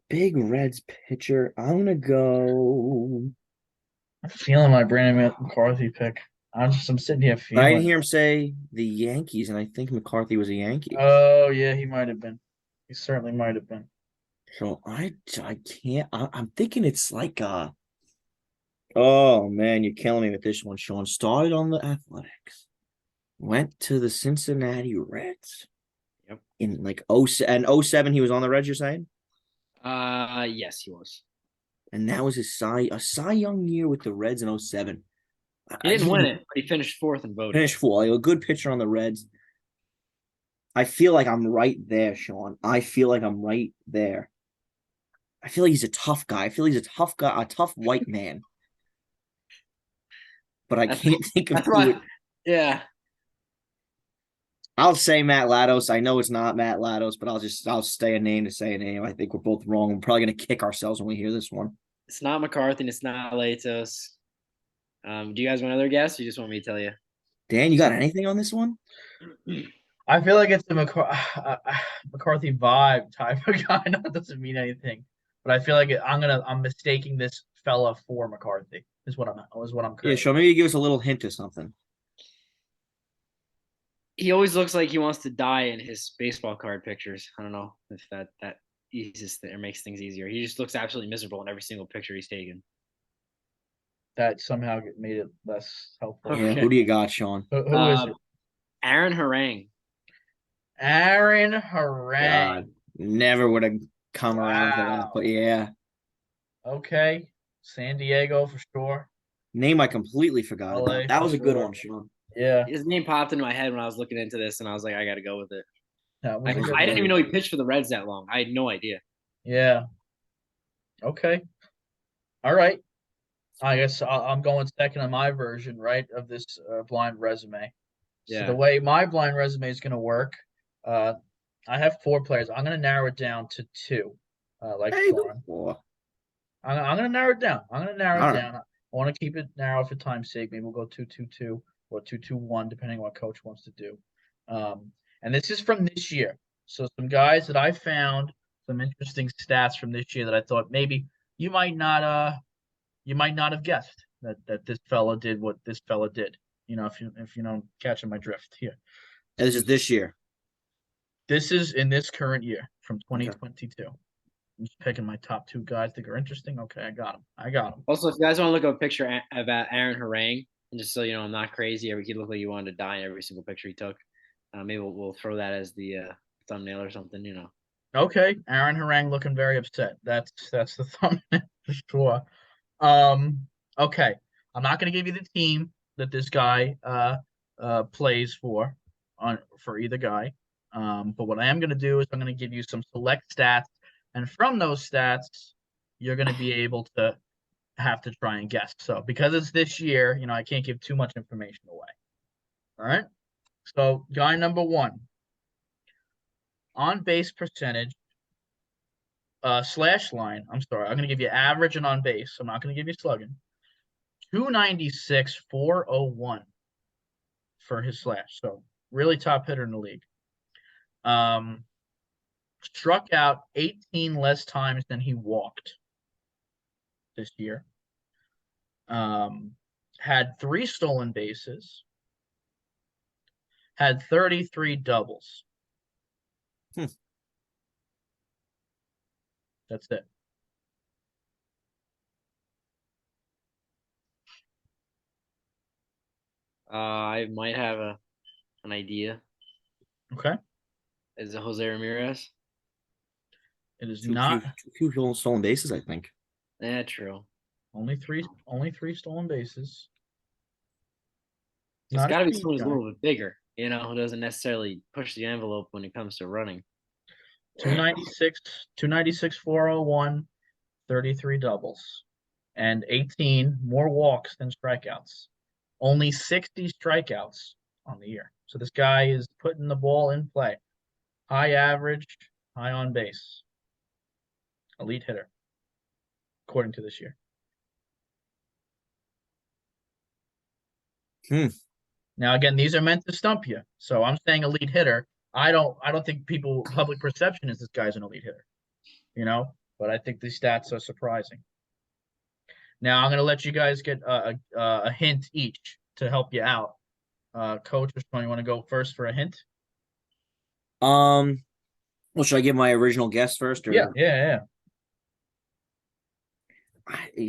Big Reds pitcher. I'm gonna go. I'm feeling my Brandon McCarthy pick. I'm sitting here But I didn't feeling. hear him say the Yankees, and I think McCarthy was a Yankee. Oh yeah, he might have been. He certainly might have been. So I can't. I'm thinking it's like oh man, you're killing me with this one, Sean. Started on the Athletics, went to the Cincinnati Reds. Yep. In like and 07 he was on the Reds, you're saying? Yes, he was. And that was his Cy Young year with the Reds in 07. He didn't win it, but he finished fourth in voting. Finished full. Like, a good pitcher on the Reds. I feel like I'm right there, Sean. I feel like I'm right there. I feel like he's a tough guy. I feel like he's a tough guy, a tough white man. But I can't think of That's who it. why. Yeah. I'll say Matt Latos. I know it's not Matt Latos, but I'll say a name to say a name. I think we're both wrong. We're probably gonna kick ourselves when we hear this one. It's not McCarthy and it's not Latos. Do you guys want another guess? Or you just want me to tell you? Dan, you got anything on this one? I feel like it's the McCarthy vibe type of guy. No, it doesn't mean anything, but I feel like I'm mistaking this fella for McCarthy. Is what I'm Yeah, creating. sure. Maybe give us a little hint of something. He always looks like he wants to die in his baseball card pictures. I don't know if that eases or makes things easier. He just looks absolutely miserable in every single picture he's taken. That somehow made it less helpful. Yeah, Okay. who do you got, Sean? Who is it? Aaron Harang. Aaron Harang. God, never would have come around for that. Wow. But yeah, Okay, San Diego for sure. name I completely forgot LA about. That for was a good sure. one, Sean. Yeah, His name popped into my head when I was looking into this, and I was like, I got to go with it. that was I a good didn't one. even know he pitched for the Reds that long. I had no idea. Yeah. Okay. All right. I guess I'm going second on my version, right, of this blind resume. So Yeah. the way my blind resume is going to work, I have 4 players. I'm going to narrow it down to 2, like Hey, Sean. I'm going to narrow it down. All right. I want to keep it narrow for time's sake. Maybe we'll go 2-2-2 or 2-2-1, depending on what coach wants to do. And this is from this year. So some guys that I found, some interesting stats from this year that I thought maybe you might not have guessed that this fella did what this fella did. If you know catching my drift here. And this is this year. This is in this current year from Okay. 2022. I'm just picking my top 2 guys that are interesting. Okay, I got them. Also, if you guys want to look up a picture about Aaron Harang, and just so you know, I'm not crazy, he looked like he wanted to die in every single picture he took. Maybe we'll throw that as the thumbnail or something. Okay, Aaron Harang looking very upset. That's the thumbnail for sure. Okay, I'm not gonna give you the team that this guy plays for either guy. But what I am gonna do is I'm gonna give you some select stats, and from those stats, you're gonna be able to have to try and guess. So because it's this year, I can't give too much information away. All right. So guy number one, on base percentage, slash line. I'm sorry, I'm gonna give you average and on base. I'm not gonna give you slugging. 296, 401 for his slash. So really top hitter in the league. Struck out 18 less times than he walked this year. Had 3 stolen bases. Had 33 doubles. That's it. I might have an idea. Okay. Is it Jose Ramirez? It is Too not few stolen bases, I think. Yeah, true. only three stolen bases. It's Not got to a be speed someone who's a guy. little bit bigger, who doesn't necessarily push the envelope when it comes to running. 296, 401, 33 doubles, and 18 more walks than strikeouts. Only 60 strikeouts on the year. So this guy is putting the ball in play. High average, high on base. Elite hitter, according to this year. Now, again, these are meant to stump you. So I'm saying elite hitter. I don't think public perception is this guy's an elite hitter. But I think these stats are surprising. Now I'm going to let you guys get a hint each to help you out. Coach, which one you want to go first for a hint? Well, should I give my original guess first? Or Yeah.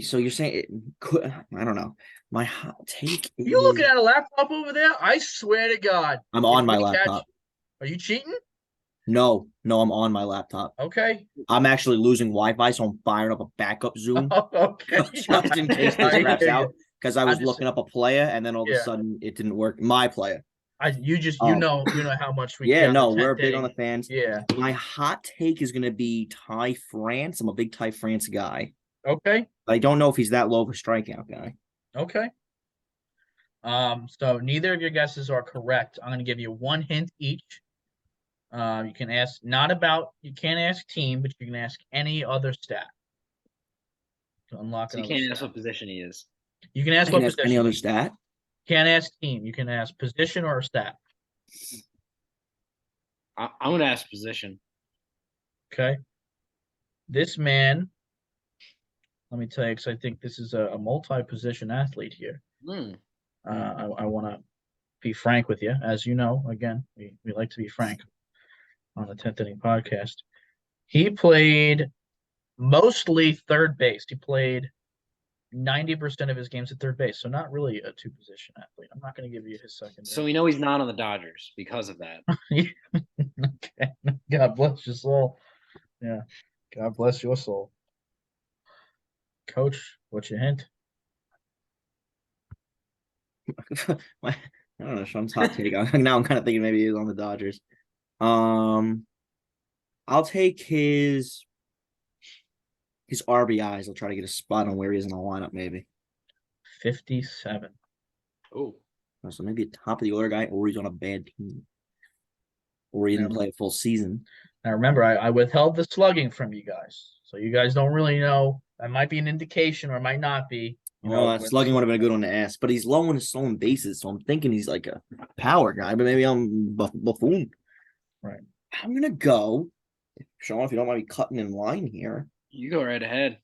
So you're saying it could? I don't know. My hot take is You looking at a laptop over there? I swear to God. I'm on my laptop. Are you cheating? No, I'm on my laptop. Okay. I'm actually losing Wi-Fi, so I'm firing up a backup Zoom Okay. just in case this I craps hear you. out. Because I was looking up a player, and then all of a sudden it didn't work. My player. You know how much we Yeah, care no, on the we're 10th big on inning. the fans. Yeah. My hot take is gonna be Ty France. I'm a big Ty France guy. Okay. I don't know if he's that low of a strikeout guy. Okay. So neither of your guesses are correct. I'm going to give you one hint each. You can ask you can't ask team, but you can ask any other stat to unlock So you another can't stat. ask what position he is. You can ask I can what ask position. any other stat. Can't ask team. You can ask position or a stat. I'm going to ask position. Okay. This man, let me tell you, because I think this is a multi-position athlete here. I want to be frank with you. As you know, again, we like to be frank on the 10th Inning Podcast. He played mostly third base. He played 90% of his games at third base, so not really a two-position athlete. I'm not going to give you his second. So we know he's not on the Dodgers because of that. Okay. God bless your soul. Yeah. God bless your soul. Coach, what's your hint? I don't know. Sean's hot take. Now I'm kind of thinking maybe he's on the Dodgers. I'll take his RBIs. I'll try to get a spot on where he is in the lineup, maybe. 57. Oh. So maybe a top of the order guy, or he's on a bad team, or he didn't play a full season. Now remember, I withheld the slugging from you guys, so you guys don't really know. That might be an indication, or it might not be. Slugging would have been a good one to ask, but he's low in his stolen bases, so I'm thinking he's like a power guy, but maybe I'm buffoon. Right. I'm gonna go, Sean, if you don't mind me cutting in line here. You go right ahead.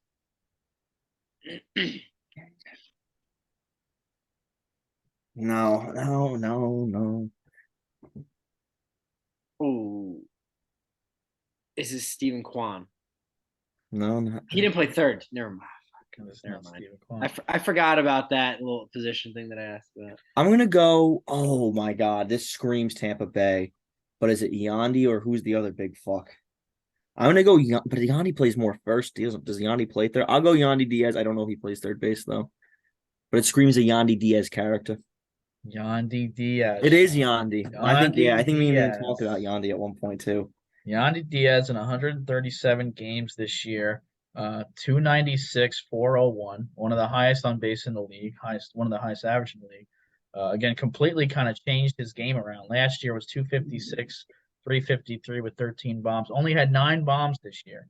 No. Oh. Is this Stephen Kwan? No, not. He didn't play third. Never mind. Never mind. Stephen Kwan. I forgot about that little position thing that I asked about. I'm gonna go. Oh my God, this screams Tampa Bay. But is it Yandy or who's the other big fuck? I'm gonna go. But Yandy plays more first. Does Yandy play third? I'll go Yandy Diaz. I don't know if he plays third base though. But it screams a Yandy Diaz character. Yandy Diaz. It is Yandy. I think we even Diaz. talked about Yandy at one point too. Yandy Diaz in 137 games this year, 296, 401, one of the highest on base in the league, one of the highest average in the league. Again, completely kind of changed his game around. Last year was 256, 353 with 13 bombs. Only had 9 bombs this year,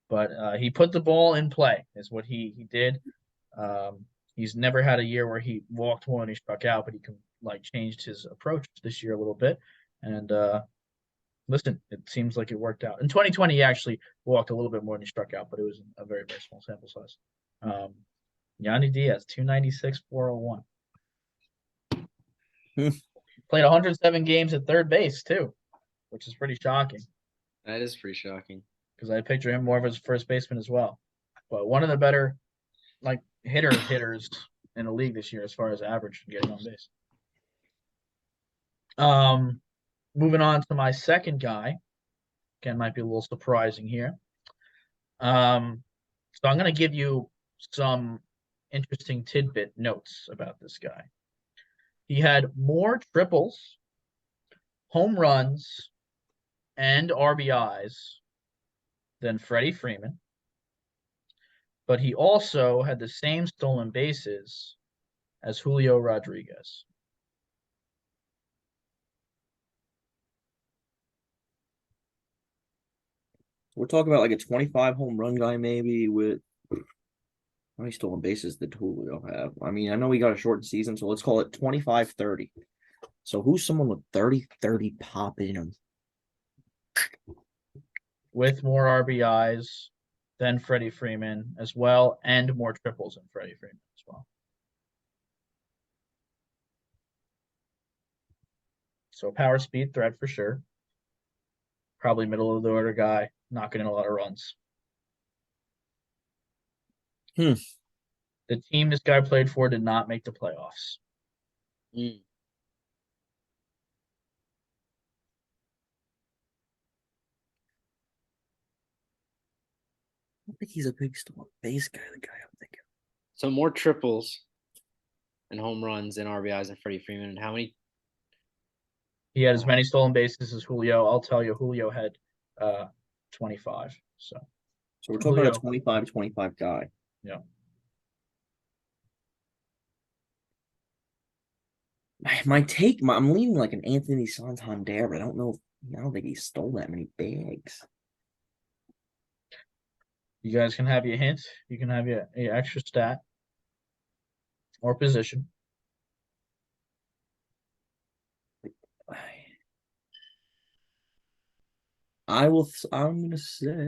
but he put the ball in play is what he did. He's never had a year where he walked more than he struck out, but he changed his approach this year a little bit. And listen, it seems like it worked out. In 2020, he actually walked a little bit more than he struck out, but it was a very, very small sample size. Yandy Diaz, 296, 401. Played 107 games at third base, too, which is pretty shocking. That is pretty shocking. Because I picture him more of as a first baseman as well. But one of the better hitters in the league this year as far as average getting on base. Moving on to my second guy. Again, might be a little surprising here. So I'm going to give you some interesting tidbit notes about this guy. He had more triples, home runs, and RBIs than Freddie Freeman. But he also had the same stolen bases as Julio Rodriguez. We're talking about like a 25 home run guy, maybe with how many stolen bases did Julio have? I mean, I know he got a shortened season, so let's call it 25-30. So who's someone with 30-30 pop in him? With more RBIs than Freddie Freeman as well, and more triples than Freddie Freeman as well. So power speed threat for sure. Probably middle of the order guy, knocking in a lot of runs. The team this guy played for did not make the playoffs. Mm. I don't think he's a big stolen base guy, the guy I'm thinking. So more triples and home runs and RBIs than Freddie Freeman. And how many? He had as many stolen bases as Julio. I'll tell you, Julio had 25. So we're talking about a 25-25 guy. Yeah. I'm leaning like an Anthony Santander, but I don't think he stole that many bags. You guys can have your hint. You can have your extra stat or position. I'm gonna say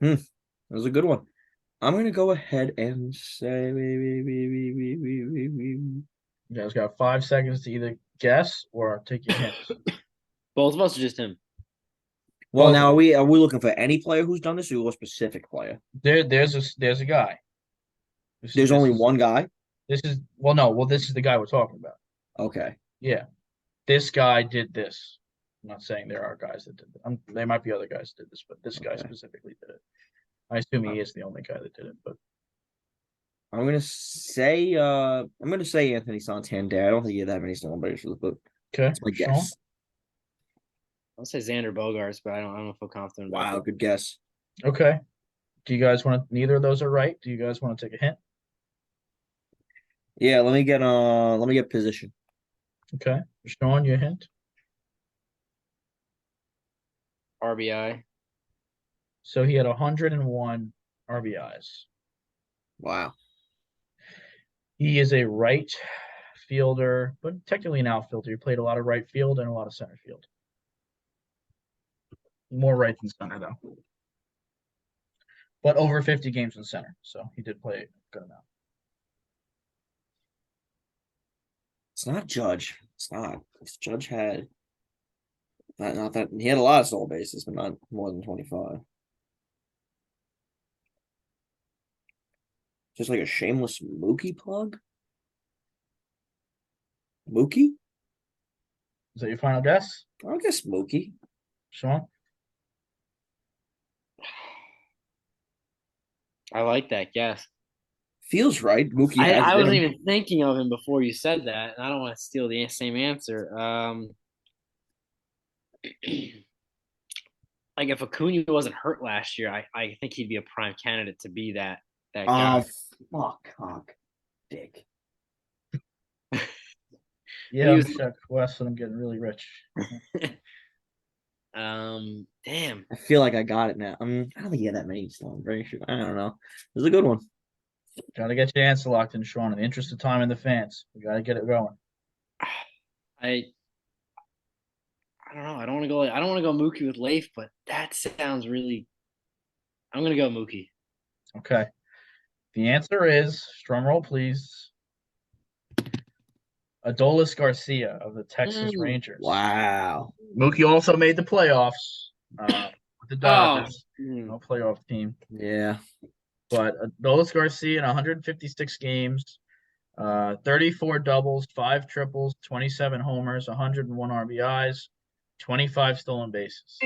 that was a good one. I'm gonna go ahead and say You guys got 5 seconds to either guess or take your hint. Both of us or just him? Well, now are we looking for any player who's done this or a specific player? There's a guy. There's only one guy? This is the guy we're talking about. Okay. Yeah. This guy did this. I'm not saying there are guys that did it. There might be other guys that did this, but this guy specifically did it. I assume he is the only guy that did it, but I'm gonna say Anthony Santander. I don't think he had that many stolen bases, but okay. that's my guess. I'll say Xander Bogaerts, but I don't feel confident about Wow, good guess. Okay. Do you guys want to? Neither of those are right. Do you guys want to take a hint? Yeah, let me get position. Okay, Sean, your hint. RBI. So he had 101 RBIs. Wow. He is a right fielder, but technically an outfielder. He played a lot of right field and a lot of center field. More right than center, though. But over 50 games in center, so he did play a good amount. It's not Judge. It's not. Judge had Not that he had a lot of stolen bases, but not more than 25. Just like a shameless Mookie plug. Mookie? Is that your final guess, I guess Mookie. Sean? I like that guess. Feels right. Mookie has I wasn't been. even thinking of him before you said that, and I don't want to steal the same answer. Like if Acuna wasn't hurt last year, I think he'd be a prime candidate to be that guy. Fuck, cock, dick. Yeah, He I'm was Chuck West, and I'm getting really rich. damn. I feel like I got it now. I don't think he had that many stolen bases. I don't know. It was a good one. Got to get your answer locked in, Sean. In the interest of time and the fans, we got to get it going. I don't know. I don't want to go. I don't want to go Mookie with Leif, but that sounds really. I'm gonna go Mookie. Okay. The answer is, drum roll, please. Adolis Garcia of the Texas Rangers. Wow. Mookie also made the playoffs with the Dodgers. No playoff team. Yeah. But Adolis Garcia in 156 games, 34 doubles, 5 triples, 27 homers, 101 RBIs, 25 stolen bases.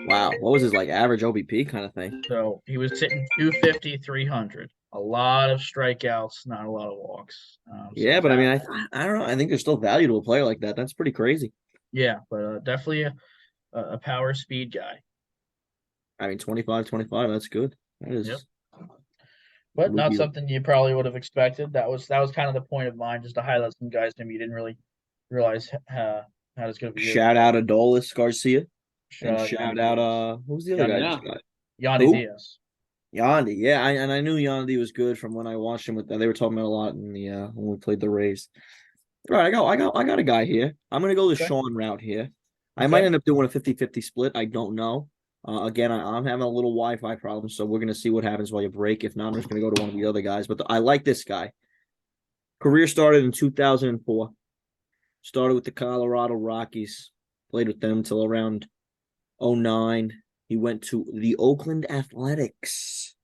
Wow. What was his like average OBP kind of thing? So he was hitting 250, 300. A lot of strikeouts, not a lot of walks. Yeah, but I mean, I don't know. I think there's still value to a player like that. That's pretty crazy. Yeah, but definitely a power speed guy. I mean, 25, that's good. That is. Yep. But not Mookie. something you probably would have expected. That was kind of the point of mine, just to highlight some guys maybe you didn't really realize how it's going to be. Shout out Adolis Garcia. And Shout shout out who's the other guy? Yeah. Yandy Who? Diaz. Yandy. Yeah, I knew Yandy was good from when I watched him with they were talking about a lot in the when we played the Rays. All right, I got a guy here. I'm gonna go the Sean route here. I might end up doing a 50-50 split. I don't know. Again, I'm having a little Wi-Fi problem, so we're gonna see what happens while you break. If not, I'm just gonna go to one of the other guys. But I like this guy. Career started in 2004. Started with the Colorado Rockies. Played with them until around 2009. He went to the Oakland Athletics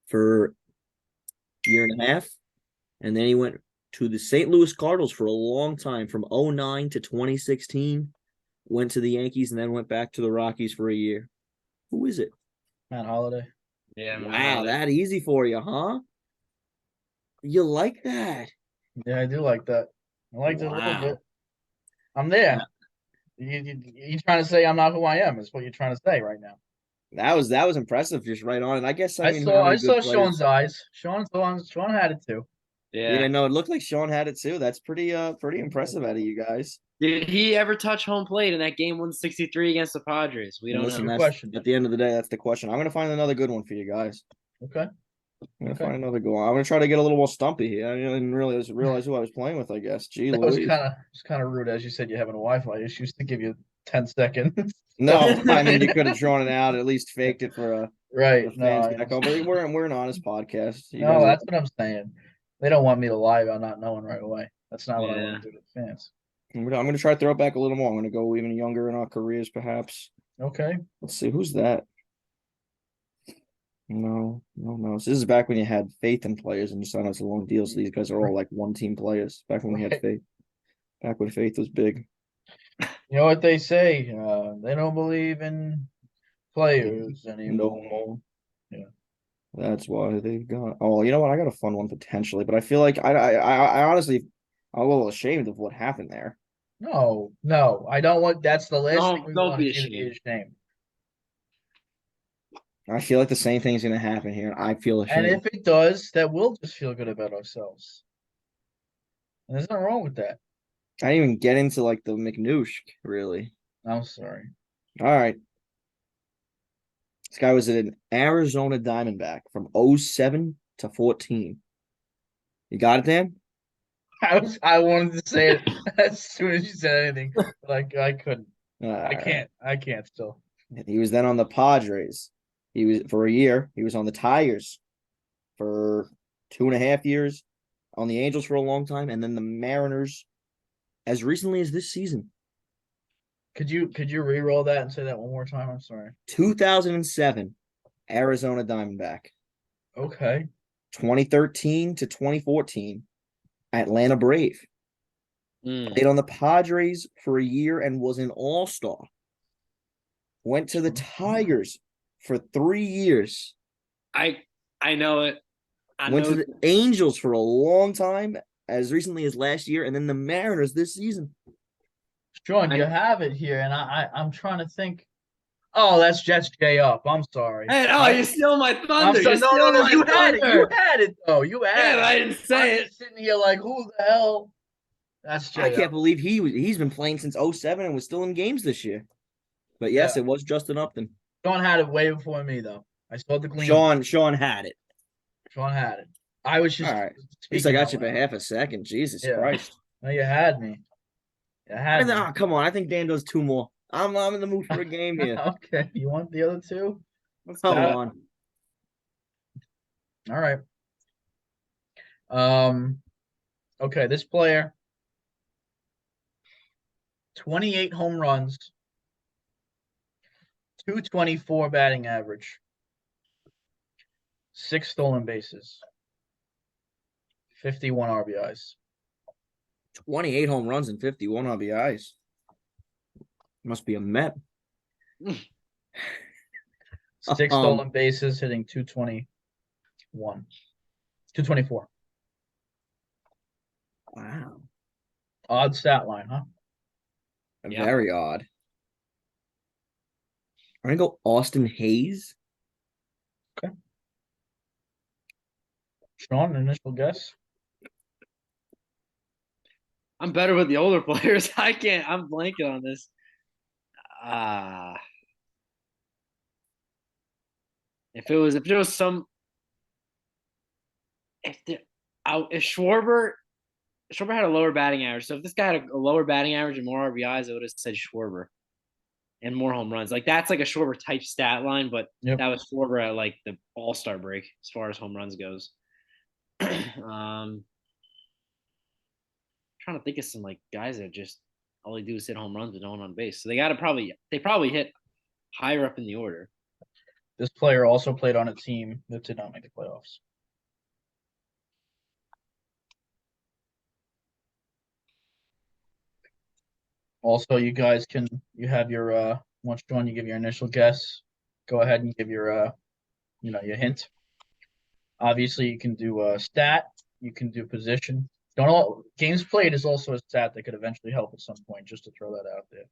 for a year and a half. And then he went to the St. Louis Cardinals for a long time, from 2009 to 2016. Went to the Yankees and then went back to the Rockies for a year. Who is it? Matt Holliday. Yeah. Wow, that easy for you, huh? You like that? Yeah, I do like that. I liked it a little bit. I'm there. You trying to say I'm not who I am? Is what you're trying to say right now? That was impressive, just right on. And I guess I saw Sean's eyes. Sean had it too. Yeah, no, it looked like Sean had it too. That's pretty impressive out of you guys. Did he ever touch home plate in that game 163 against the Padres? We don't know. Question. At the end of the day, that's the question. I'm gonna find another good one for you guys. Okay. I'm gonna find another good one. I'm gonna try to get a little more stumpy here. I didn't really realize who I was playing with, I guess. Gee, That Louise. was kind of rude, as you said. You're having a Wi-Fi issues to give you 10 seconds. No, I mean you could have drawn it out, at least faked it for right. the fans back home. But we're an honest podcast. No, that's what I'm saying. They don't want me to lie about not knowing right away. That's not what I want to do to the fans. I'm gonna try to throw it back a little more. I'm gonna go even younger in our careers, perhaps. Okay. Let's see, who's that? No. So this is back when you had faith in players and you signed us a long deal. So these guys are all like one team players. Back when we had faith. Back when faith was big. You know what they say? They don't believe in players anymore. No more. Yeah. That's why they've got. Oh, you know what? I got a fun one potentially, but I feel like I honestly, I'm a little ashamed of what happened there. No, I don't want. That's the last thing we Don't want be to be ashamed. I feel like the same thing's gonna happen here. I feel ashamed. And if it does, that we'll just feel good about ourselves. And there's nothing wrong with that. I didn't even get into like the McNoosh, really. I'm sorry. All right. This guy was an Arizona Diamondback from 07 to 14. You got it, Dan? I wanted to say it as soon as you said anything, but I couldn't. I can't still. He was then on the Padres. He was for a year. He was on the Tigers for 2.5 years, on the Angels for a long time, and then the Mariners as recently as this season. Could you re-roll that and say that one more time? I'm sorry. 2007, Arizona Diamondback. Okay. 2013 to 2014, Atlanta Brave. Played on the Padres for a year and was an all-star. Went to the Tigers for 3 years. I know it. Went to the Angels for a long time, as recently as last year, and then the Mariners this season. Sean, you have it here, and I'm trying to think. Oh, that's Jay up. I'm sorry. Hey, you're stealing my thunder. I'm sorry. No. You had it. You had it though. You had it. I didn't say I'm just sitting here like, who the hell? That's Jay. I can't believe he's been playing since 07 and was still in games this year. But yes, it was Justin Upton. Sean had it way before me though. I saw the gleam. Sean had it. Sean had it. I was just all right. At least I got you for half a second. Jesus Christ. No, you had me. You had me. Oh, come on. I think Dan does 2 more. I'm in the mood for a game here. Okay. You want the other 2? Come on. All right. Okay, this player, 28 home runs, 224 batting average, 6 stolen bases, 51 RBIs. 28 home runs and 51 RBIs. Must be a Met. 6 stolen bases, hitting 224. Wow. Odd stat line, huh? Very odd. I'm going to go Austin Hayes. Okay. Sean, initial guess? I'm better with the older players. I'm blanking on this. If Schwarber had a lower batting average. So if this guy had a lower batting average and more RBIs, I would have said Schwarber and more home runs. Like that's like a Schwarber type stat line, but that was Schwarber at like the All-Star break as far as home runs goes. Trying to think of some like guys that just all they do is hit home runs with no one on base. So they probably hit higher up in the order. This player also played on a team that did not make the playoffs. Also, you guys you have your once Sean, you give your initial guess. Go ahead and give your your hint. Obviously, you can do stat, you can do position. Games played is also a stat that could eventually help at some point, just to throw that out there.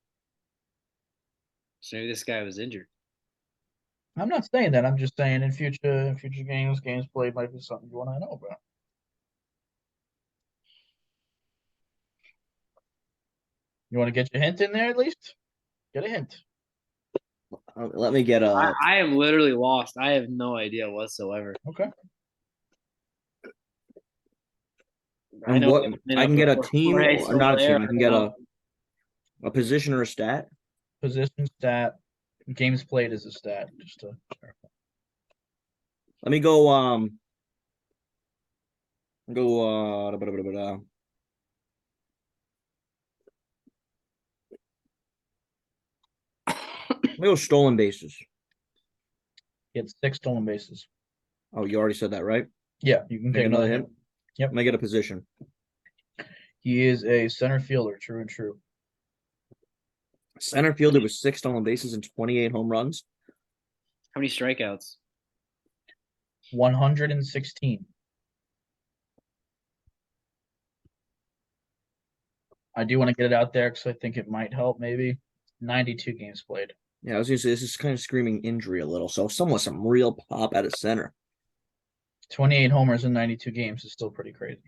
So maybe this guy was injured. I'm not saying that. I'm just saying in future games played might be something you want to know about. You want to get your hint in there at least? Get a hint. Let me get a. I am literally lost. I have no idea whatsoever. Okay. I can get a team, or not a team. I can get a position or a stat. Position, stat. Games played is a stat. Just to clarify. Let me go. Let me go stolen bases. He had 6 stolen bases. Oh, you already said that, right? Yeah, you can take another hint. Yep. Let me get a position. He is a center fielder, true and true. Center fielder with 6 stolen bases and 28 home runs. How many strikeouts? 116. I do want to get it out there because I think it might help. Maybe 92 games played. Yeah, I was gonna say this is kind of screaming injury a little. So somewhat some real pop at a center. 28 homers in 92 games is still pretty crazy.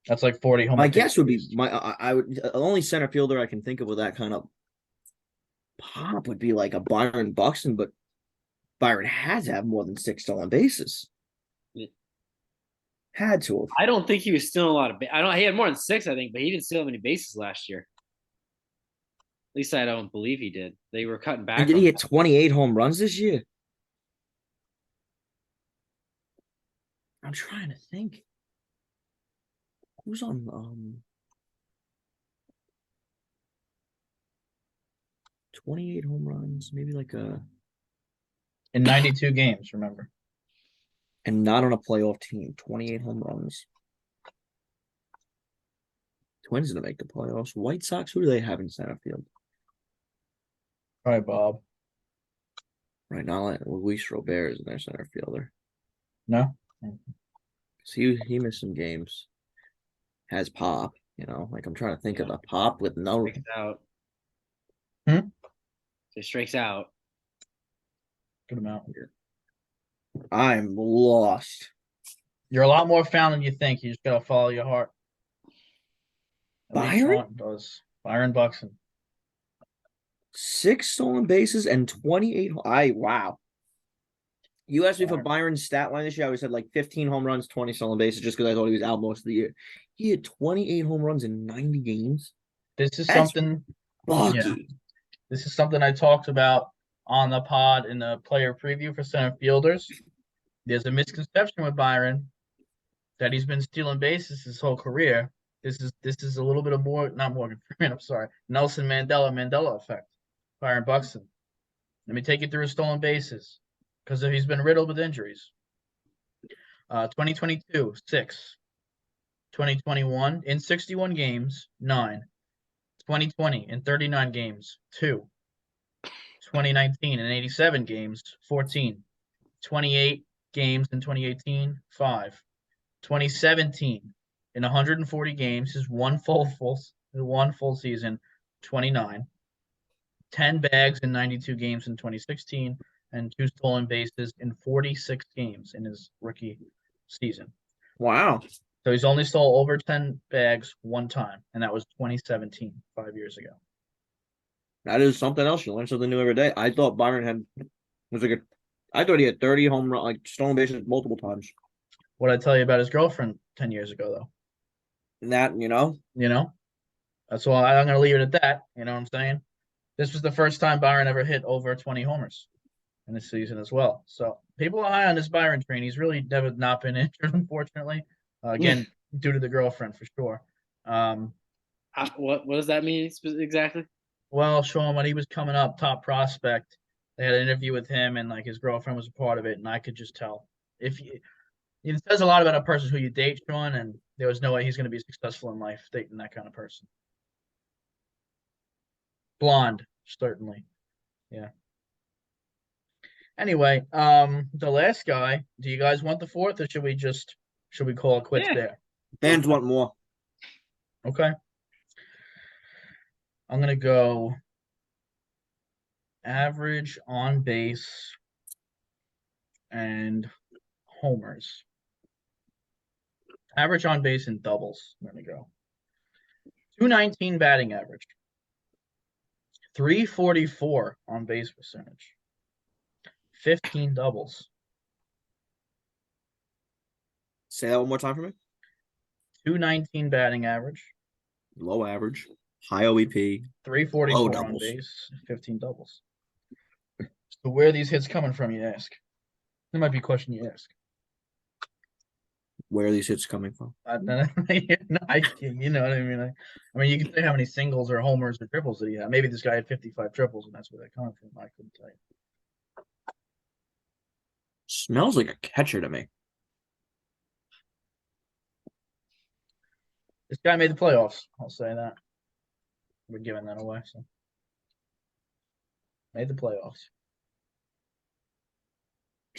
That's like 40 homers. My guess would be I would the only center fielder I can think of with that kind of pop would be like a Byron Buxton, but Byron had to have more than 6 stolen bases. Had to have. I don't think he was stealing a lot of. He had more than 6, I think, but he didn't steal many bases last year. At least I don't believe he did. They were cutting back. And did he hit 28 home runs this year? I'm trying to think. Who's on 28 home runs, maybe like In 92 games, remember. and not on a playoff team. 28 home runs. Twins gonna make the playoffs. White Sox, who do they have in center field? All right, Bob. Right now, Luis Robert is in their center fielder. No? So he missed some games. Has Pop, like I'm trying to think of a Pop with no. Strikes out. Hmm? Just strikes out. Good amount. I'm lost. You're a lot more found than you think. You just gotta follow your heart. At least Byron? Sean does. Byron Buxton. 6 stolen bases and 28. Wow. You asked me for Byron's stat line this year. I always said like 15 home runs, 20 stolen bases, just because I thought he was out most of the year. He had 28 home runs in 90 games. This is That's something. Bucky. Yeah. This is something I talked about on the pod in the player preview for center fielders. There's a misconception with Byron that he's been stealing bases his whole career. This is a little bit of not Morgan Freeman, I'm sorry, Nelson Mandela effect. Byron Buxton. Let me take you through his stolen bases because he's been riddled with injuries. 2022, 6. 2021, in 61 games, 9. 2020, in 39 games, 2. 2019, in 87 games, 14. 28 games in 2018, 5. 2017, in 140 games, his one full season, 29. 10 bags in 92 games in 2016, and 2 stolen bases in 46 games in his rookie season. Wow. So he's only stole over 10 bags one time, and that was 2017, 5 years ago. That is something else. You learn something new every day. I thought Byron I thought he had 30 home run, like stolen bases multiple times. What did I tell you about his girlfriend 10 years ago, though? And that, That's why I'm going to leave it at that. You know what I'm saying? This was the first time Byron ever hit over 20 homers in this season as well. So people are high on this Byron train. He's really never not been injured, unfortunately. Again, due to the girlfriend for sure. What does that mean exactly? Well, Sean, when he was coming up, top prospect, they had an interview with him, and like his girlfriend was a part of it, and I could just tell. It says a lot about a person who you date, Sean, and there was no way he's going to be successful in life dating that kind of person. Blonde, certainly. Yeah. Anyway, the last guy, do you guys want the fourth, or should we call it quits there? Fans want more. Okay. I'm going to go average on base and homers. Average on base and doubles. I'm going to go 219 batting average, 344 on base percentage, 15 doubles. Say that one more time for me. 219 batting average, Low average, high OEP, 344 on base, 15 doubles. So where are these hits coming from, you ask? That might be a question you ask. Where are these hits coming from? You know what I mean? I mean, you can say how many singles or homers or triples that he had. Maybe this guy had 55 triples, and that's where they're coming from. I couldn't tell you. Smells like a catcher to me. This guy made the playoffs. I'll say that. We're giving that away. So made the playoffs.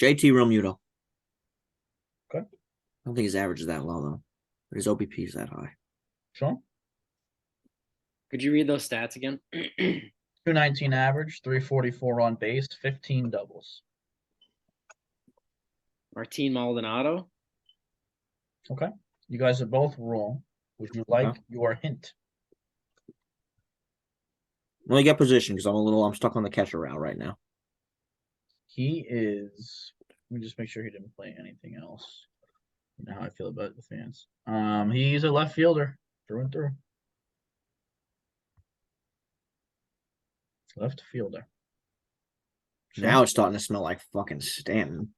JT Realmuto. Okay. I don't think his average is that low though, but his OBP is that high. Sean? Could you read those stats again? 219 average, 344 on base, 15 doubles. Martin Maldonado. Okay. You guys are both wrong. Would you like your hint? Let me get position because I'm stuck on the catcher route right now. He is. Let me just make sure he didn't play anything else. You know how I feel about the fans. He's a left fielder through and through. Left fielder. Now it's starting to smell like fucking Stanton.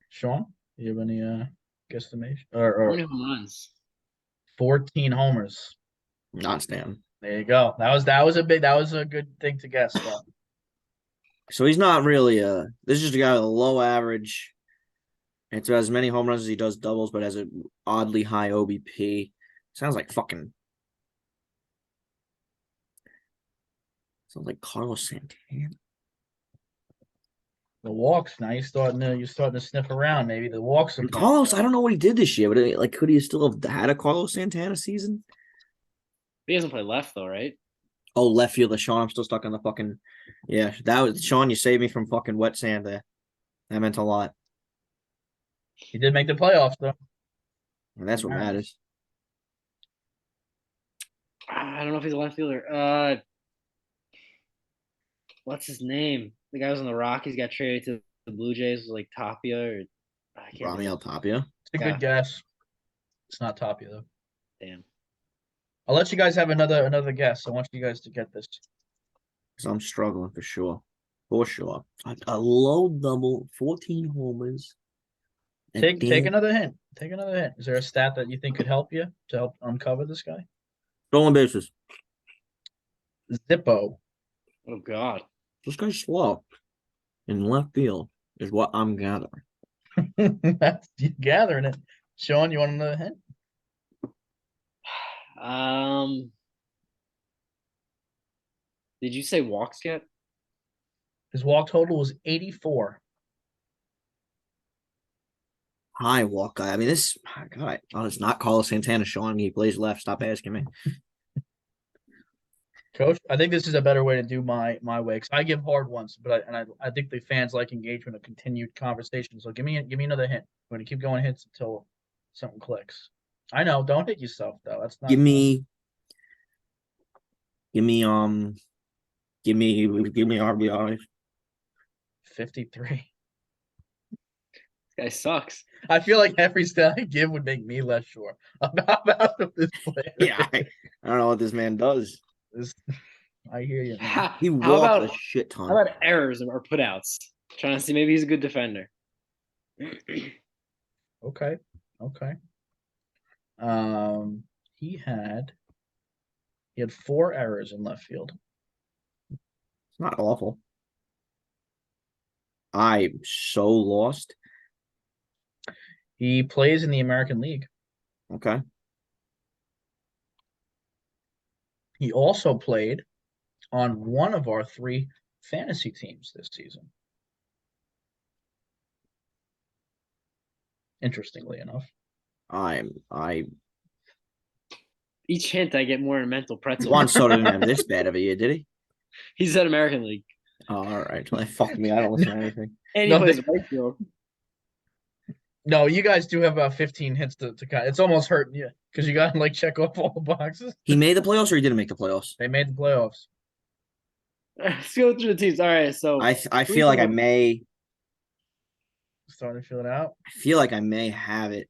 Sean, you have any guesstimation? How many home runs? 14 homers. Not Stanton. There you go. That was a good thing to guess though. So he's not really this is just a guy with a low average. It's as many home runs as he does doubles, but has an oddly high OBP. Sounds like Carlos Santana. The walks now you're starting to sniff around. Maybe the walks are Carlos, I don't know what he did this year, but could he still have had a Carlos Santana season? He doesn't play left though, right? Oh, left fielder, Sean. I'm still stuck on the fucking. Yeah, that was Sean. You saved me from fucking wet sand there. That meant a lot. He did make the playoffs though. And that's what matters. I don't know if he's a left fielder. What's his name? The guy was on the Rockies, got traded to the Blue Jays, was like Tapia or I can't Ramiel Tapia. It's a good guess. It's not Tapia though. Damn. I'll let you guys have another guess. I want you guys to get this. Because I'm struggling for sure. For sure. A low double, 14 homers. Take another hint. Take another hint. Is there a stat that you think could help you to help uncover this guy? Stolen bases. Zippo. Oh God. This guy's slow. In left field is what I'm gathering. That's you gathering it. Sean, you want another hint? Did you say walks yet? His walk total was 84. High walk guy. I mean, this God. Oh, it's not Carlos Santana, Sean. He plays left. Stop asking me. Coach, I think this is a better way to do my way because I give hard ones, but I think the fans like engagement, a continued conversation. So give me another hint. I'm going to keep going hints until something clicks. I know, don't hit yourself though. That's not. Give me RBI. 53. This guy sucks. I feel like every stat I give would make me less sure about this player. Yeah, I don't know what this man does. I hear you. He walked a shit ton. How about errors or putouts? Trying to see maybe he's a good defender. Okay. He had 4 errors in left field. It's not awful. I'm so lost. He plays in the American League. Okay. He also played on one of our 3 fantasy teams this season. Interestingly enough. Each hint I get more in mental pretzel. Juan Soto didn't have this bad of a year, did he? He's at American League. Oh, all right. Well, fuck me. I don't listen to anything. And he plays right field. No, you guys do have about 15 hits to cut. It's almost hurting you because you got to check off all the boxes. He made the playoffs or he didn't make the playoffs? They made the playoffs. Let's go through the teams. All right, so I feel like I may. Starting to fill it out. I feel like I may have it.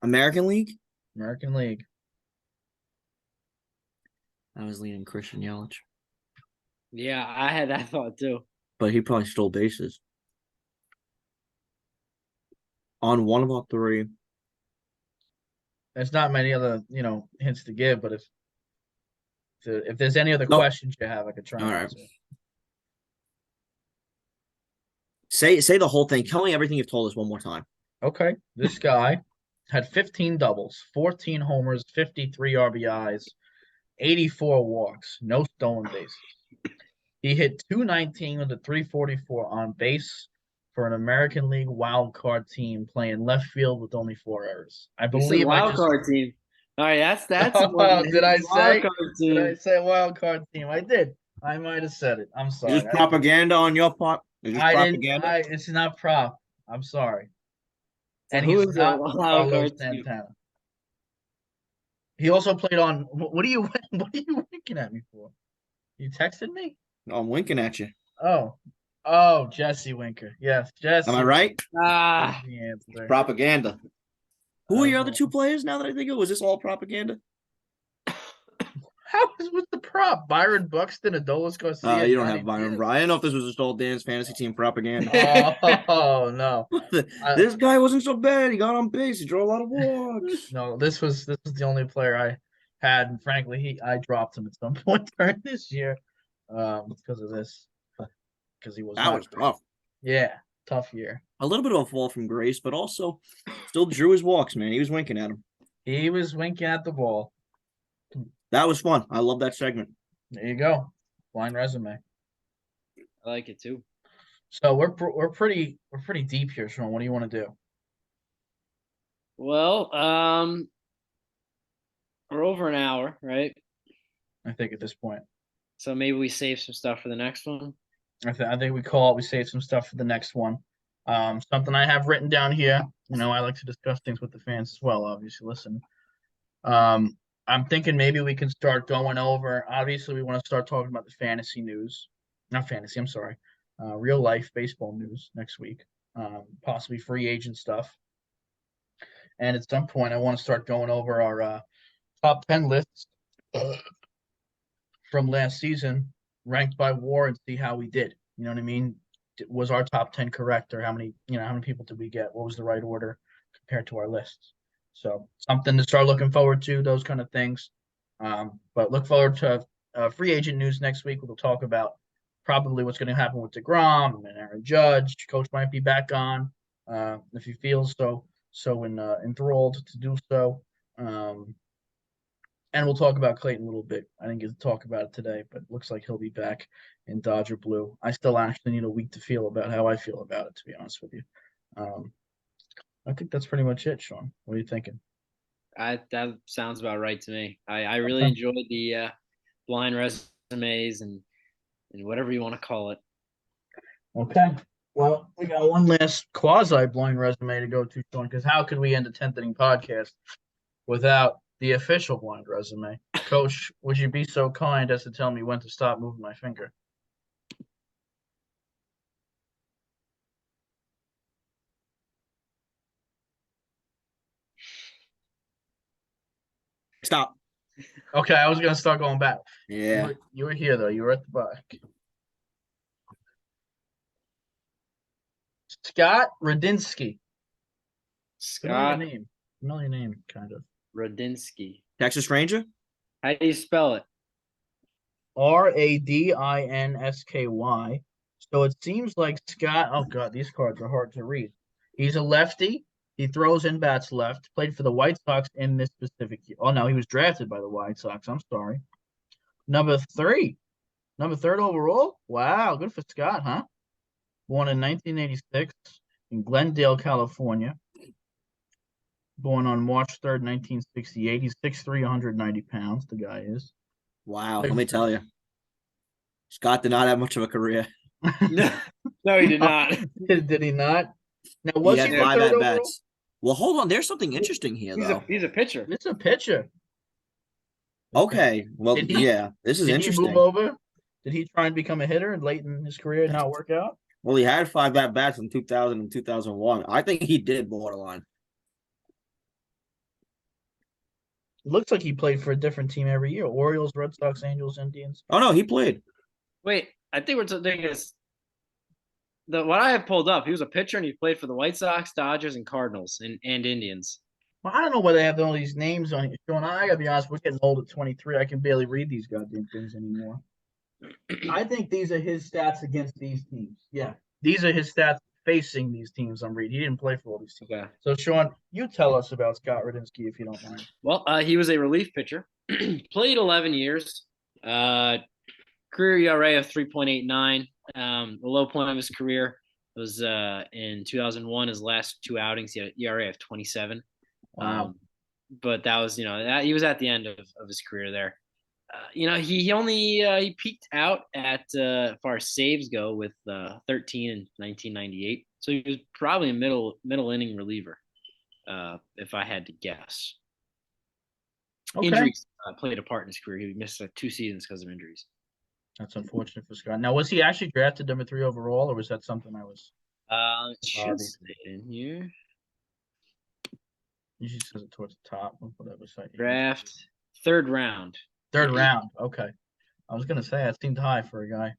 American League? American League. I was leaning Christian Yelich. Yeah, I had that thought too. But he probably stole bases. On one of our 3. There's not many other, hints to give, but if there's any other questions you have, I could try. All right. Say the whole thing. Tell me everything you've told us one more time. Okay. This guy had 15 doubles, 14 homers, 53 RBIs, 84 walks, no stolen bases. He hit .219 with a .344 on base for an American League wild card team playing left field with only 4 errors. I believe wild card team. All right, that's did I say wild card team? I did. I might have said it. I'm sorry. Is this propaganda on your part? Is this propaganda? It's not prop. I'm sorry. So and who he's is not wild Carlos card Santana. He also played on. What are you winking at me for? You texted me? No, I'm winking at you. Oh, Jesse Winker. Yes, Jesse. Am I right? The answer. Propaganda. Who are your other 2 players now that I think of it? Was this all propaganda? what's the prop? Byron Buxton, Adolis Garcia. You don't have Yanni Byron Diaz? Bryant. I don't know if this was just all Dan's fantasy team propaganda. Oh no. This guy wasn't so bad. He got on base. He drew a lot of walks. No, this was the only player I had, and frankly, I dropped him at some point during this year, because of this, because he was That not was great. tough. Yeah, tough year. A little bit of a fall from grace, but also still drew his walks, man. He was winking at him. He was winking at the ball. That was fun. I love that segment. There you go, blind resume. I like it too. So we're pretty deep here, Sean. What do you want to do? Well, we're over an hour, right? I think at this point, So maybe we save some stuff for the next one. I think we call it. We save some stuff for the next one. Something I have written down here. I like to discuss things with the fans as well. Obviously, listen. I'm thinking maybe we can start going over. Obviously, we want to start talking about the fantasy news. Not fantasy, I'm sorry. Real life baseball news next week. Possibly free agent stuff. And at some point, I want to start going over our top 10 lists from last season, ranked by WAR, and see how we did. You know what I mean? Was our top 10 correct, or how many people did we get? What was the right order compared to our lists? So something to start looking forward to, those kind of things. But look forward to free agent news next week. We'll talk about probably what's going to happen with DeGrom and Aaron Judge. Coach might be back on if he feels so enthralled to do so. And we'll talk about Clayton a little bit. I didn't get to talk about it today, but it looks like he'll be back in Dodger blue. I still actually need a week to feel about how I feel about it, to be honest with you. I think that's pretty much it, Sean. What are you thinking? That sounds about right to me. I really enjoyed the blind resumes and whatever you want to call it. Okay. Well, we got one last quasi-blind resume to go to, Sean, because how could we end a 10th inning podcast without the official blind resume? Coach, would you be so kind as to tell me when to stop moving my finger? Stop. Okay, I was going to start going back. Yeah. You were here, though. You were at the back. Scott Radinsky. Scott Familiar name, kind of. Radinsky. Texas Ranger? How do you spell it? Radinsky. So it seems like Scott. Oh God, these cards are hard to read. He's a lefty. He throws and bats left. Played for the White Sox in this specific year. Oh no, he was drafted by the White Sox. I'm sorry. Number third overall. Wow, good for Scott, huh? Born in 1986 in Glendale, California. Born on March 3rd, 1968. He's 6'3", 190 pounds. The guy is. Wow, let me tell you. Scott did not have much of a career. No, he did not. Did he not? Now, was he had the 5 third at-bats. overall? Well, hold on. There's something interesting here, though. He's a pitcher. It's a pitcher. Okay. Well, Did he- yeah, this is Did interesting. he move over? Did he try and become a hitter late in his career and not work out? Well, he had 5 at-bats in 2000 and 2001. I think he did borderline. It looks like he played for a different team every year. Orioles, Red Sox, Angels, Indians. Oh, no, he played. Wait, I think we're thinking what I have pulled up. He was a pitcher and he played for the White Sox, Dodgers, and Cardinals and Indians. Well, I don't know why they have all these names on here. Sean, I gotta be honest, we're getting old at 23. I can barely read these goddamn things anymore. I think these are his stats against these teams. Yeah. These are his stats facing these teams I'm reading. He didn't play for all these teams. Okay. So, Sean, you tell us about Scott Radinsky if you don't mind. Well, he was a relief pitcher. Played 11 years. Career ERA of 3.89. The low point of his career was in 2001. His last 2 outings, he had an ERA of 27. Wow. But that was, he was at the end of his career there. He only he peaked out at as far as saves go with 13 in 1998. So he was probably a middle inning reliever, if I had to guess. Okay. Injuries played a part in his career. He missed 2 seasons because of injuries. That's unfortunate for Scott. Now, was he actually drafted number 3 overall, or was that something I was? Should say it in here. Usually says it towards the top of whatever site. Draft 3rd round. Third round. Okay. I was gonna say that seemed high for a guy.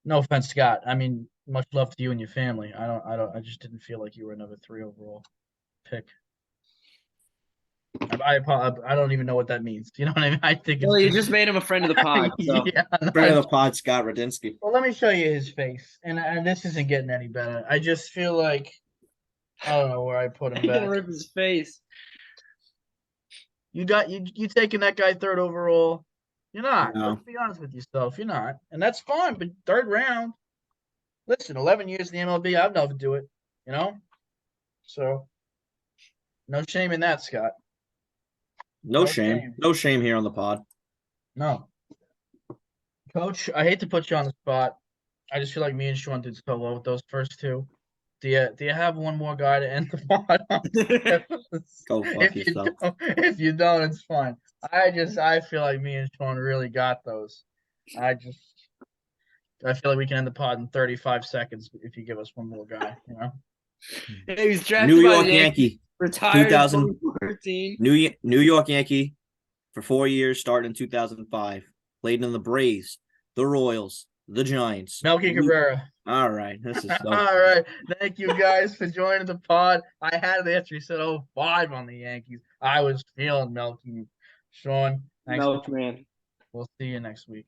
No offense, Scott. I mean, much love to you and your family. I just didn't feel like you were another 3 overall pick. I don't even know what that means. You know what I mean? I think Well, you just made him a friend of the pod. So. yeah. Friend of the pod, Scott Radinsky. Well, let me show you his face, and this isn't getting any better. I just feel like I don't know where I put him He's gonna back. rip his face. You taking that guy third overall? You're not. No. Let's be honest with yourself. You're not, and that's fine. But third round. Listen, 11 years in the MLB, I've never do it. You know, so no shame in that, Scott. No shame. No shame here on the pod. No. Coach, I hate to put you on the spot. I just feel like me and Sean did so well with those first two. Do you have one more guy to end the pod on? Go fuck yourself. If you don't, it's fine. I feel like me and Sean really got those. I feel like we can end the pod in 35 seconds if you give us one more guy, you know? He was drafted New by York the Yankees, Yankee. retired 2000 in 2014. New York Yankee for 4 years, starting in 2005. Played in the Braves, the Royals, the Giants. Melky Cabrera. All right. This is so All right. Thank you guys for joining the pod. I had it after you said 05 on the Yankees. I was feeling Melky. Sean, thanks. Milkman. We'll see you next week.